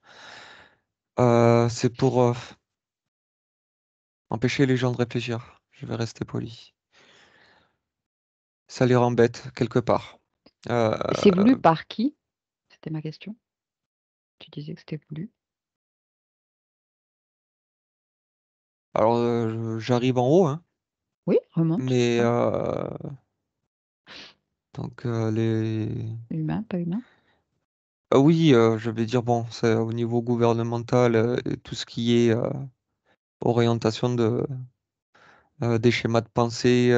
voir. C'est pour empêcher les gens de réfléchir. Je vais rester poli. Ça les rend bêtes quelque part. Euh,
C'est voulu par qui? C'était ma question. Tu disais que c'était voulu.
alors, j'arrive en haut, hein,
Oui, remonte.
mais
Ouais.
donc les.
Humain, pas humain.
Ah oui, je vais dire bon, c'est au niveau gouvernemental et tout ce qui est orientation des schémas de pensée,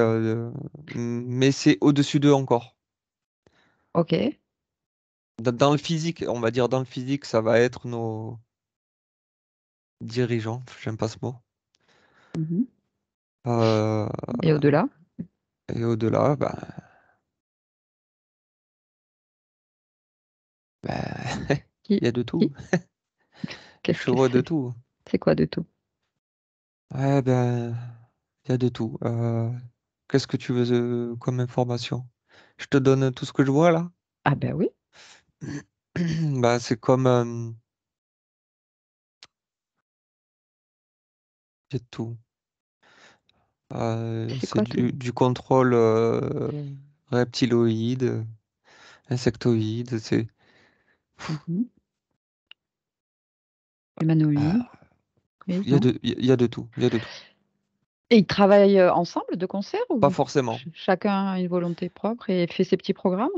mais c'est au-dessus d'eux encore.
Ok.
Dans le physique, on va dire dans le physique, ça va être nos dirigeants, j'aime pas ce mot.
Mhm.
Euh,
Et au-delà,
et au-delà,
qui,
il y a de tout.
qui, qu'est-ce
Je
que
vois de
c'est?
tout.
C'est quoi de tout?
Ouais, il y a de tout. Qu'est-ce que tu veux comme information? Je te donne tout ce que je vois là?
Ah ben oui,
C'est comme il y a de tout.
c'est
C'est
quoi tout?
du contrôle reptiloïde, insectoïde,
Mhm. Humanoïde,
ah,
oui, non?
il y a de tout, il y a de tout.
Et ils travaillent ensemble de concert
Pas
ou
forcément.
chacun a une volonté propre et fait ses petits programmes?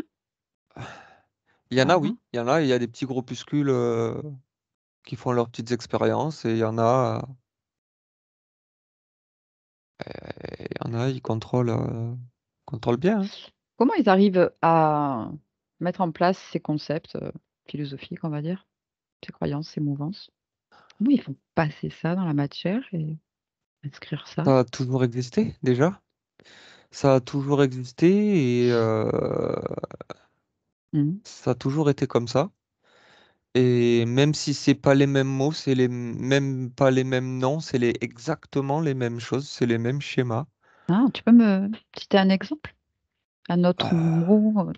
Il y en a,
Ah,
oui,
ah.
il y a des petits groupuscules qui font leurs petites expériences et il y en a, contrôlent bien, hein.
Comment ils arrivent à mettre en place ces concepts philosophiques, on va dire, ces croyances, ces mouvances? Comment ils font passer ça dans la matière et inscrire ça?
Ça a toujours existé déjà. Ça a toujours existé et
Mhm.
ça a toujours été comme ça. Et même si c'est pas les mêmes mots, c'est même pas les mêmes noms, exactement les mêmes choses, c'est les mêmes schémas.
Ah, tu peux me citer un exemple? Un autre
Euh,
mot,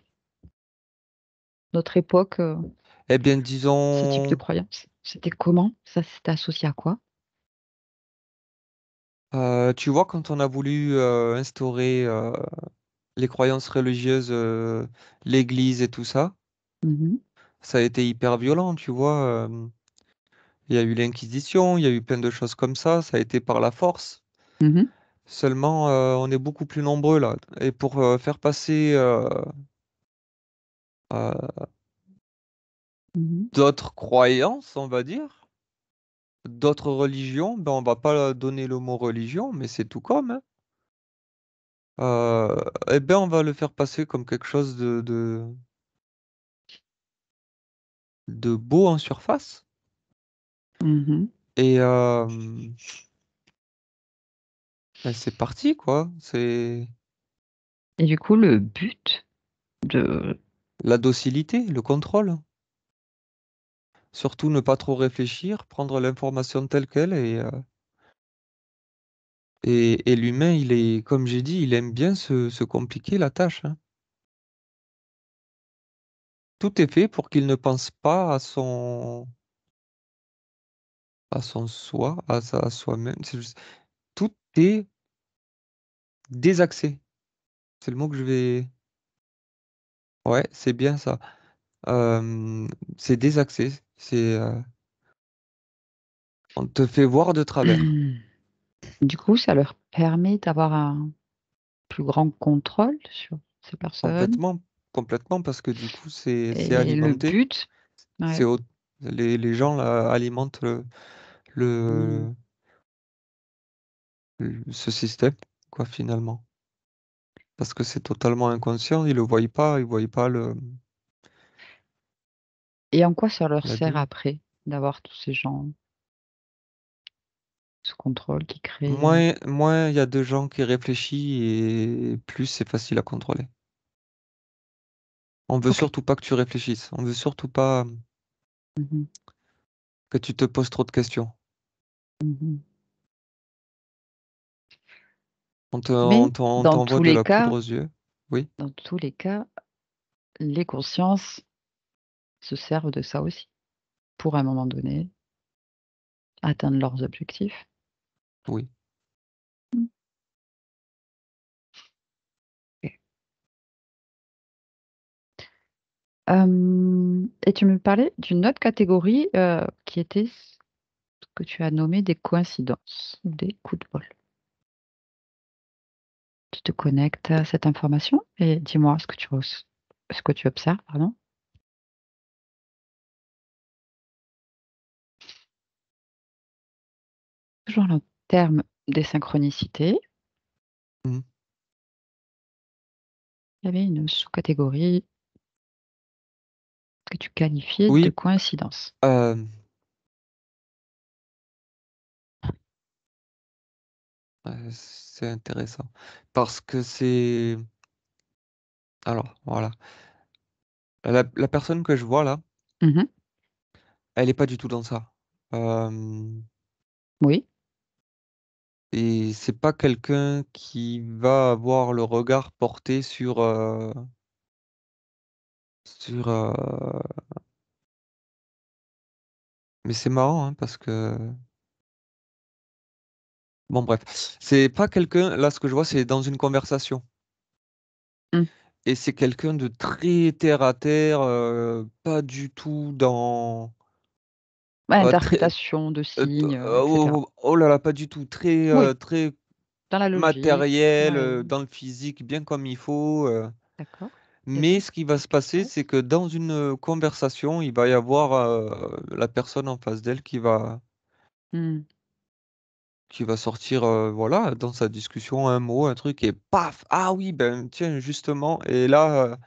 notre époque,
eh bien,
ce type de
disons,
croyance? C'était comment? Ça, c'était associé à quoi?
tu vois, quand on a voulu instaurer les croyances religieuses, l'Église et tout ça,
Mhm.
ça a été hyper violent, tu vois. Il y a eu l'Inquisition, il y a eu plein de choses comme ça a été par la force.
Mhm.
Seulement, on est beaucoup plus nombreux là. Et pour faire passer euh,
Mhm.
d'autres croyances, on va dire, d'autres religions, on va pas donner le mot religion, mais c'est tout comme, hein. Eh ben, on va le faire passer comme quelque chose de beau en surface.
Mhm.
Et c'est parti, quoi. C'est
Et du coup, le but de...
la docilité, le contrôle. Surtout ne pas trop réfléchir, prendre l'information telle qu'elle et l'humain, il est, comme j'ai dit, il aime bien se compliquer la tâche, hein. Tout est fait pour qu'il ne pense pas à son soi, à soi-même. Tout est désaxé. C'est le mot que je vais. Ouais, c'est bien ça. Euh, c'est désaxé. On te fait voir de travers.
Du coup, ça leur permet d'avoir un plus grand contrôle sur ces personnes.
Complètement, complètement, parce que du coup, c'est
Et le
alimenté.
but,
C'est
ouais.
au- les gens là, alimentent
Hmm.
le, ce système, quoi, finalement. Parce que c'est totalement inconscient, ils le voient pas, ils voient pas
Et en quoi ça leur sert
l'abîme.
après d'avoir tous ces gens, ce contrôle qui crée.
Moins il y a de gens qui réfléchissent et plus c'est facile à contrôler. On veut
Ok.
surtout pas que tu réfléchisses. On veut surtout pas
Mhm.
que tu te poses trop de questions.
Mhm.
On
Mais
t'envoie de la poudre aux yeux. Oui,
dans tous les cas, les consciences se servent de ça aussi pour à un moment donné atteindre leurs objectifs.
oui,
Mm. Ok. Et tu me parlais d'une autre catégorie qui était ce que tu as nommé des coïncidences, des coups de bol. Tu te connectes à cette information et dis-moi ce que tu observes, pardon. Toujours le terme des synchronicités,
mhm.
il y avait une sous-catégorie que tu qualifiais de
Oui,
coïncidence.
euh, c'est intéressant parce que c'est. Alors, voilà. La personne que je vois là,
Mhm.
elle est pas du tout dans ça. Euh,
Oui.
et c'est pas quelqu'un qui va avoir le regard porté sur. Mais c'est marrant, hein, parce que. Bon, bref. C'est pas quelqu'un. Là, ce que je vois, c'est dans une conversation.
Mm.
Et c'est quelqu'un de très terre à terre, pas du tout dans.
Ouais,
Très,
interprétation de signes, etc.
oh, oh là là, pas du tout. Très,
Oui,
très
dans la logique.
matériel,
Oui,
dans le physique, bien comme il faut.
d'accord. Et
Mais
donc,
ce qui va
qu'est-ce
se
qui se
passer, c'est
passe?
que dans une conversation, il va y avoir la personne en face d'elle
Mm.
qui va sortir, voilà, dans sa discussion, un mot, un truc, et paf! Ah oui, ben tiens, justement. Et là,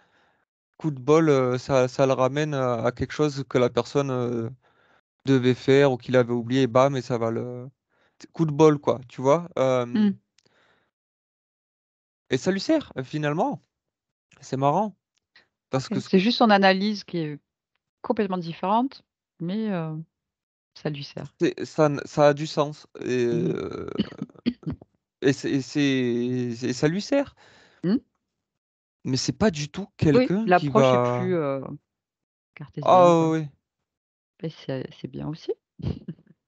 coup de bol, ça le ramène à quelque chose que la personne devait faire ou qu'il avait oublié, bam, et ça va le. Coup de bol, quoi, tu vois?
Mm.
Et ça lui sert, finalement. C'est marrant. Parce
Ok.
que
C'est juste son analyse qui est complètement différente, mais ça lui sert.
ça a du sens.
Mhm.
Et ça lui sert.
Mm.
Mais c'est pas du tout
Oui,
quelqu'un qui
l'approche est plus
va.
cartésienne,
Ah
quoi.
oui,
Et c'est bien aussi.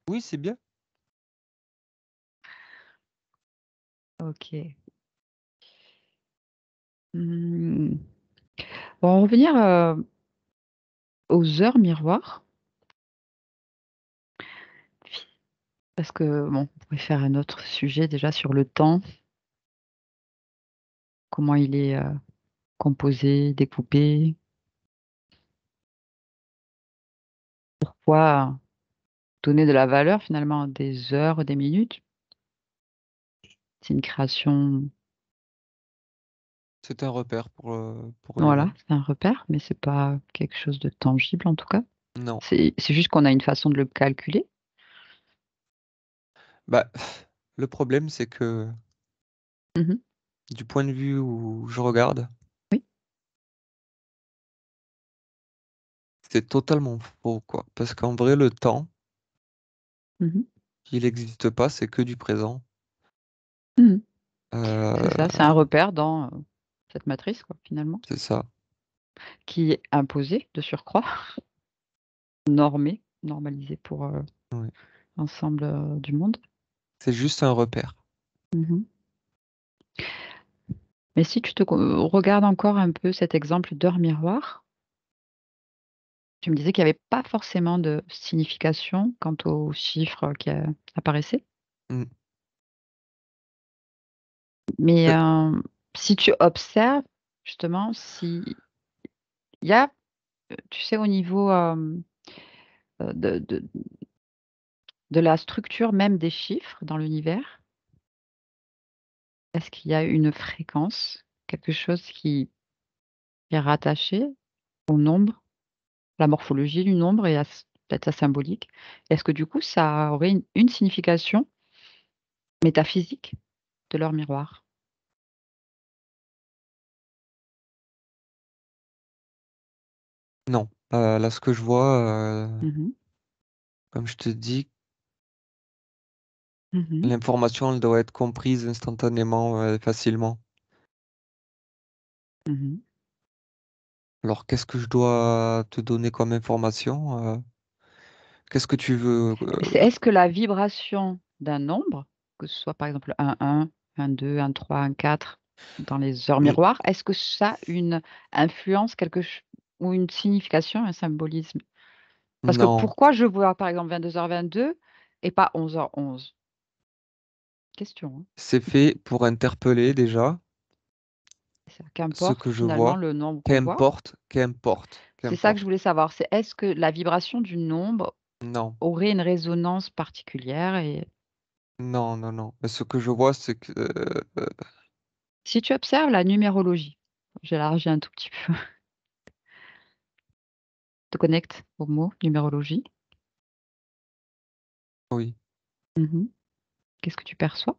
oui, c'est bien.
Ok. Hmm. On va revenir aux heures miroirs, parce que, bon, on pourrait faire un autre sujet déjà sur le temps, comment il est composé, découpé, pourquoi donner de la valeur finalement à des heures, des minutes. C'est une création,
C'est un repère pour
voilà,
l'humain.
c'est un repère, mais c'est pas quelque chose de tangible en tout cas.
Non.
C'est juste qu'on a une façon de le calculer.
Bah, le problème, c'est que
Mhm.
du point de vue où je regarde,
Oui.
c'est totalement faux, quoi. Parce qu'en vrai, le temps,
Mhm.
il n'existe pas, c'est que du présent.
Mhm. C'est
Euh,
ça, c'est un repère dans cette matrice, quoi, finalement,
c'est ça.
qui est imposée de surcroît, normée, normalisée pour
Oui.
l'ensemble du monde.
C'est juste un repère.
Mhm. Mais si tu regardes encore un peu cet exemple d'heure miroir, tu me disais qu'il n'y avait pas forcément de signification quant aux chiffres qui apparaissaient.
Mm.
Mais
Euh,
si tu observes, justement, s'il y a, tu sais, au niveau de la structure même des chiffres dans l'univers, est-ce qu'il y a une fréquence, quelque chose qui est rattaché au nombre, la morphologie du nombre et peut-être sa symbolique? Est-ce que du coup, ça aurait une signification métaphysique de leur miroir?
non. Là, ce que je vois,
Mhm,
comme je te dis,
mhm,
l'information, elle doit être comprise instantanément, facilement.
mhm.
Alors, qu'est-ce que je dois te donner comme information? Qu'est-ce que tu veux?
Est-ce que la vibration d'un nombre, que ce soit par exemple un 2 un 3 un 4 dans les heures
N-
miroirs, est-ce que ça a une influence, ou une signification, un symbolisme? Parce que
non,
pourquoi je vois par exemple 22h22 et pas 11h11? Question, hein.
c'est fait pour interpeller déjà
C'est ça.
ce
Qu'importe
que je
finalement
vois.
le nombre qu'on voit.
Qu'importe, qu'importe,
C'est ça que je
qu'importe.
voulais savoir. C'est est-ce que la vibration du nombre
Non,
aurait une résonance particulière et
non, non, non. Mais ce que je vois, c'est que
si tu observes la numérologie, j'élargis un tout petit peu, te connecte au mot numérologie.
oui.
Mhm. Qu'est-ce que tu perçois?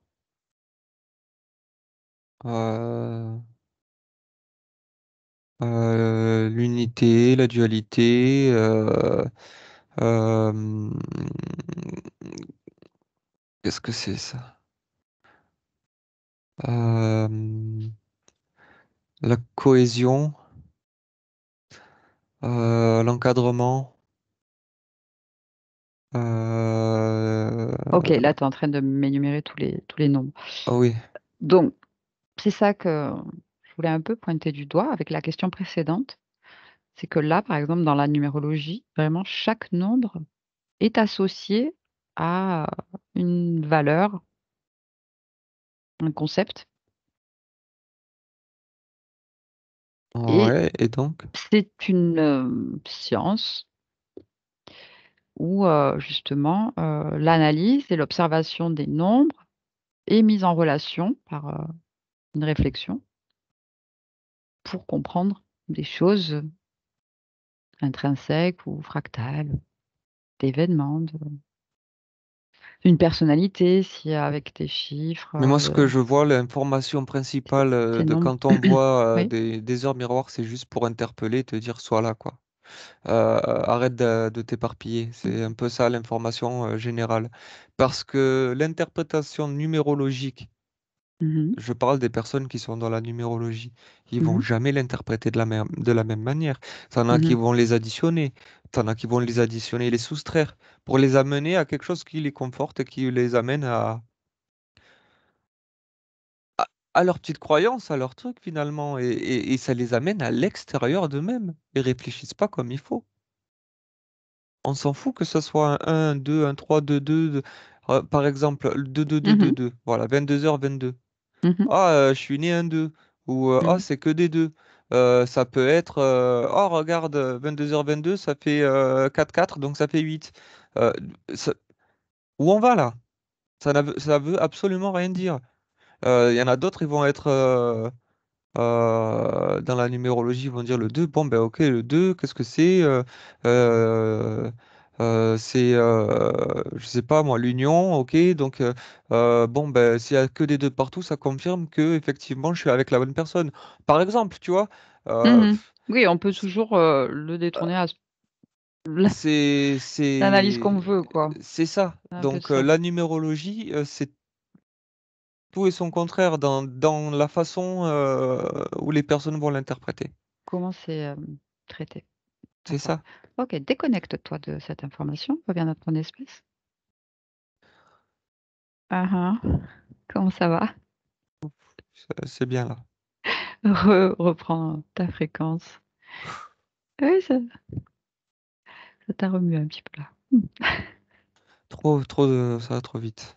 Euh, l'unité, la dualité, euh, qu'est-ce que c'est ça? Euh, la cohésion, l'encadrement.
Ok, là, tu es en train de m'énumérer tous les nombres.
Ah oui,
Donc, c'est ça que je voulais un peu pointer du doigt avec la question précédente. C'est que là, par exemple, dans la numérologie, vraiment, chaque nombre est associé à une valeur, un concept. Et
ouais, et donc?
c'est une science où, justement, l'analyse et l'observation des nombres est mise en relation par une réflexion pour comprendre des choses intrinsèques ou fractales, d'événements, d'une personnalité, s'il y a avec des chiffres,
Mais moi, ce que je vois, l'information principale
ces
de
nombres.
quand on voit
Oui.
des heures miroirs, c'est juste pour interpeller, te dire, sois là, quoi. Arrête de t'éparpiller. C'est un peu ça l'information générale. Parce que l'interprétation numérologique,
Mhm,
je parle des personnes qui sont dans la numérologie, ils vont
mhm,
jamais l'interpréter de la même manière. T'en as qui
mhm,
vont les additionner, t'en as qui vont les additionner et les soustraire pour les amener à quelque chose qui les conforte et qui les amène à leur petite croyance, à leur truc finalement, et ça les amène à l'extérieur d'eux-mêmes. Ils réfléchissent pas comme il faut. On s'en fout que ce soit un 1, 2, un 3, 2, 2, par exemple, le 2, 2, 2, 2,
mhm,
2. Voilà, 22h22.
mhm,
Ah, je suis né un 2. Ou ah,
mhm,
c'est que des 2. Ça peut être oh, regarde, 22h22, ça fait 4, 4, donc ça fait 8. Euh, ça- Où on va là? Ça veut absolument rien dire. Il y en a d'autres, ils vont être dans la numérologie, ils vont dire le 2. Bon, ben ok, le 2, qu'est-ce que c'est? Euh, c'est, je sais pas moi, l'union, ok. Donc, bon, ben s'il y a que des 2 partout, ça confirme que effectivement, je suis avec la bonne personne. Par exemple, tu vois,
mhm. Oui, on peut toujours le détourner
C'est
L'analyse
c'est
qu'on veut, quoi.
c'est ça.
C'est un peu
Donc
ça.
la numérologie, c'est tout et son contraire dans la façon où les personnes vont l'interpréter.
Comment c'est traité?
C'est
D'accord.
ça.
Ok, déconnecte-toi de cette information. Reviens dans ton espace. Ah ah. Comment ça va?
C'est bien là.
Reprends ta fréquence. Oui, ça t'a remué un petit peu là.
Ça va trop vite.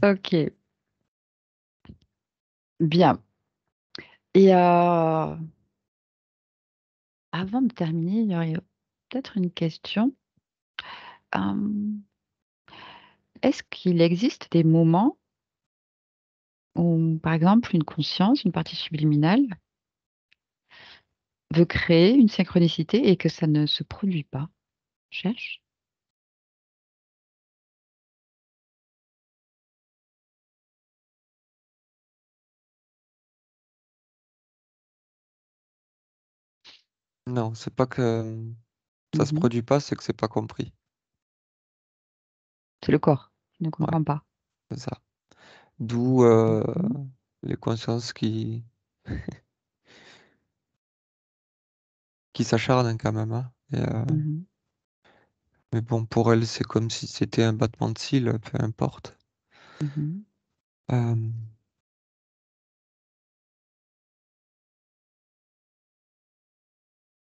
Ok, bien. Et avant de terminer, il y aurait peut-être une question. Euh, Est-ce qu'il existe des moments où, par exemple, une conscience, une partie subliminale, veut créer une synchronicité et que ça ne se produit pas? Cherche.
Non, c'est pas que ça se
Mhm.
produit pas, c'est que c'est pas compris.
C'est le corps qui ne
Ouais,
comprend pas.
c'est ça. D'où
Mhm.
les consciences qui s'acharnent quand même, hein.
Mhm.
Mais bon, pour elles, c'est comme si c'était un battement de cils, peu importe.
Mhm.
Euh,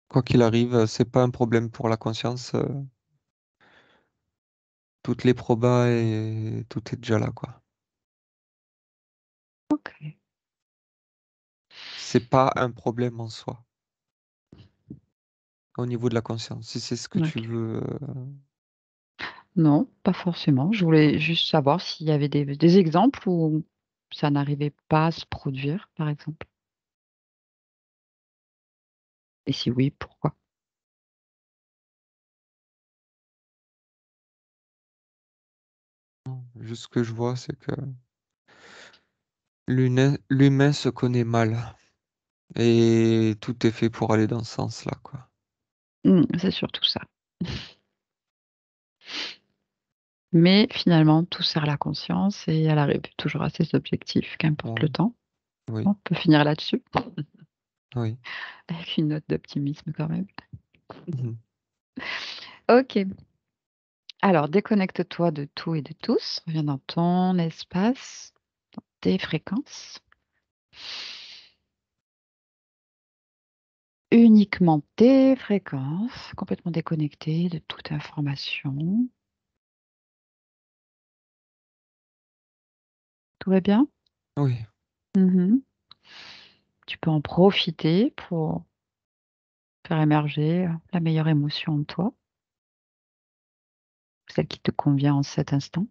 Quoi qu'il arrive, c'est pas un problème pour la conscience. Toutes les probas et tout est déjà là, quoi.
Ok.
C'est pas un problème en soi, au niveau de la conscience. Si c'est ce que tu
Ok.
veux.
Non, pas forcément. Je voulais juste savoir s'il y avait des exemples où ça n'arrivait pas à se produire, par exemple. Et si oui, pourquoi?
Juste ce que je vois, c'est que l'humain se connaît mal. Et tout est fait pour aller dans ce sens-là, quoi.
C'est surtout ça. Mais finalement, tout sert à la conscience et elle arrive toujours à ses objectifs, qu'importe le
Bon,
temps.
oui,
On peut finir là-dessus,
oui.
avec une note d'optimisme quand même.
Mhm.
Ok. Alors, déconnecte-toi de tout et de tous. Reviens dans ton espace, tes fréquences. Uniquement tes fréquences, complètement déconnectées de toute information. Tout va bien?
Oui.
Mhm. Tu peux en profiter pour faire émerger la meilleure émotion en toi, celle qui te convient en cet instant.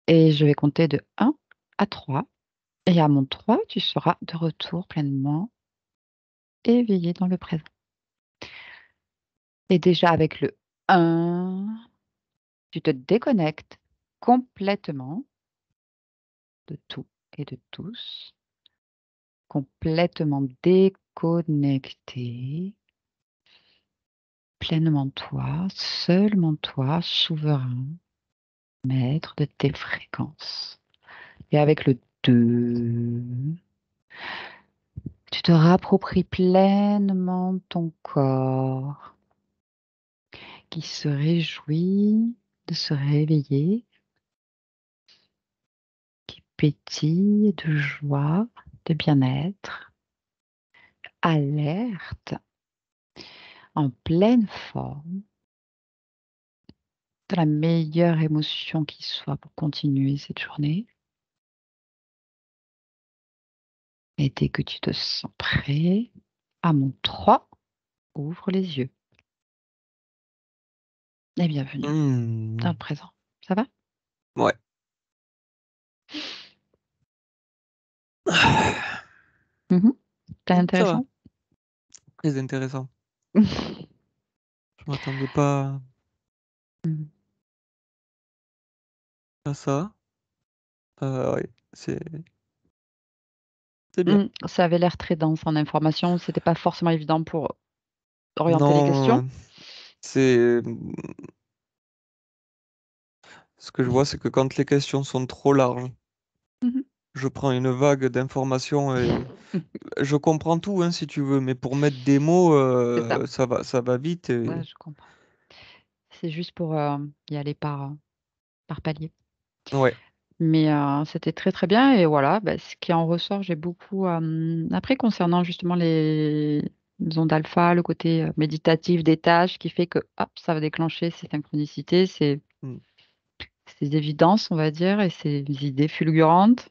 Et je vais compter de 1 à 3. Et à mon 3, tu seras de retour pleinement éveillé dans le présent. Et déjà avec le 1, tu te déconnectes complètement de tout et de tous, complètement déconnecté, pleinement toi, seulement toi, souverain, maître de tes fréquences. Et avec le 2, tu te rappropries pleinement ton corps qui se réjouit de se réveiller, qui pétille de joie, de bien-être, alerte, en pleine forme, de la meilleure émotion qui soit pour continuer cette journée. Et dès que tu te sens prêt, à mon 3, ouvre les yeux et bienvenue dans
Hmm.
le présent. Ça va?
Ouais.
Mhm. C'est
Ça va.
intéressant?
Très intéressant. Je m'attendais pas
Mhm.
à ça. Ouais, c'est C'est bien.
Ça avait l'air très dense en information. C'était pas forcément évident pour orienter les
Non,
questions.
c'est ce que je vois, c'est que quand les questions sont trop larges,
Mhm.
je prends une vague d'informations et je comprends tout, hein, si tu veux, mais pour mettre des mots,
C'est ça.
ça va vite.
Ouais, je comprends. C'est juste pour y aller par palier.
Ouais.
Mais c'était très très bien et voilà, bah, ce qui en ressort, j'ai beaucoup après concernant justement les ondes alpha, le côté méditatif des tâches qui fait que hop, ça va déclencher ces synchronicités,
Mm,
ces évidences, on va dire, et ces idées fulgurantes.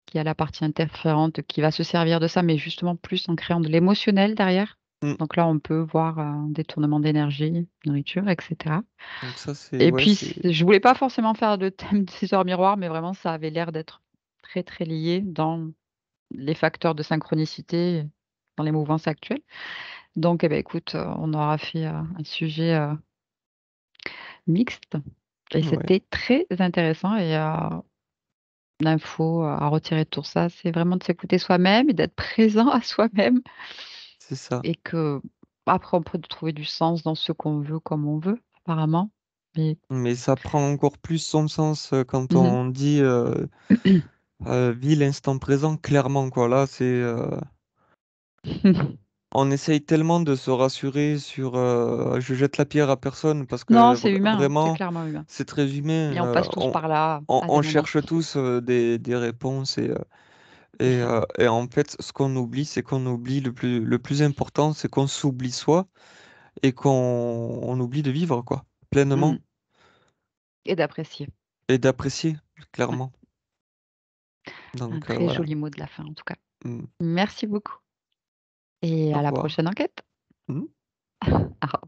Qui a la partie interférente qui va se servir de ça, mais justement plus en créant de l'émotionnel derrière.
mm.
Donc là, on peut voir un détournement d'énergie, nourriture, etc.
Donc ça, c'est
Et
ouais,
puis,
c'est
je voulais pas forcément faire de thème des heures miroirs, mais vraiment, ça avait l'air d'être très, très lié dans les facteurs de synchronicité dans les mouvances actuelles. Donc, eh ben, écoute, on aura fait un sujet mixte et
ouais,
c'était très intéressant et l'info à retirer de tout ça, c'est vraiment de s'écouter soi-même et d'être présent à soi-même
c'est ça.
et que après, on peut trouver du sens dans ce qu'on veut comme on veut, apparemment. Mais
Mais ça prend encore plus son sens quand
Mhm.
on dit vis l'instant présent, clairement, quoi. Là, on essaye tellement de se rassurer sur je jette la pierre à personne parce
Non,
que
c'est humain, c'est
vraiment,
clairement humain.
c'est très humain.
Et on passe tous par là à des
On
moments.
cherche tous des réponses
C'est ça.
et en fait, ce qu'on oublie, c'est qu'on oublie le plus important, c'est qu'on s'oublie soi et qu'on on oublie de vivre, quoi, pleinement
Mm. Et d'apprécier.
et d'apprécier,
Ouais.
clairement.
Un
Donc
très
voilà.
joli mot de la fin, en tout cas.
Mm.
Merci beaucoup. Et
Au
à la
revoir.
prochaine enquête.
Mm.
Au revoir.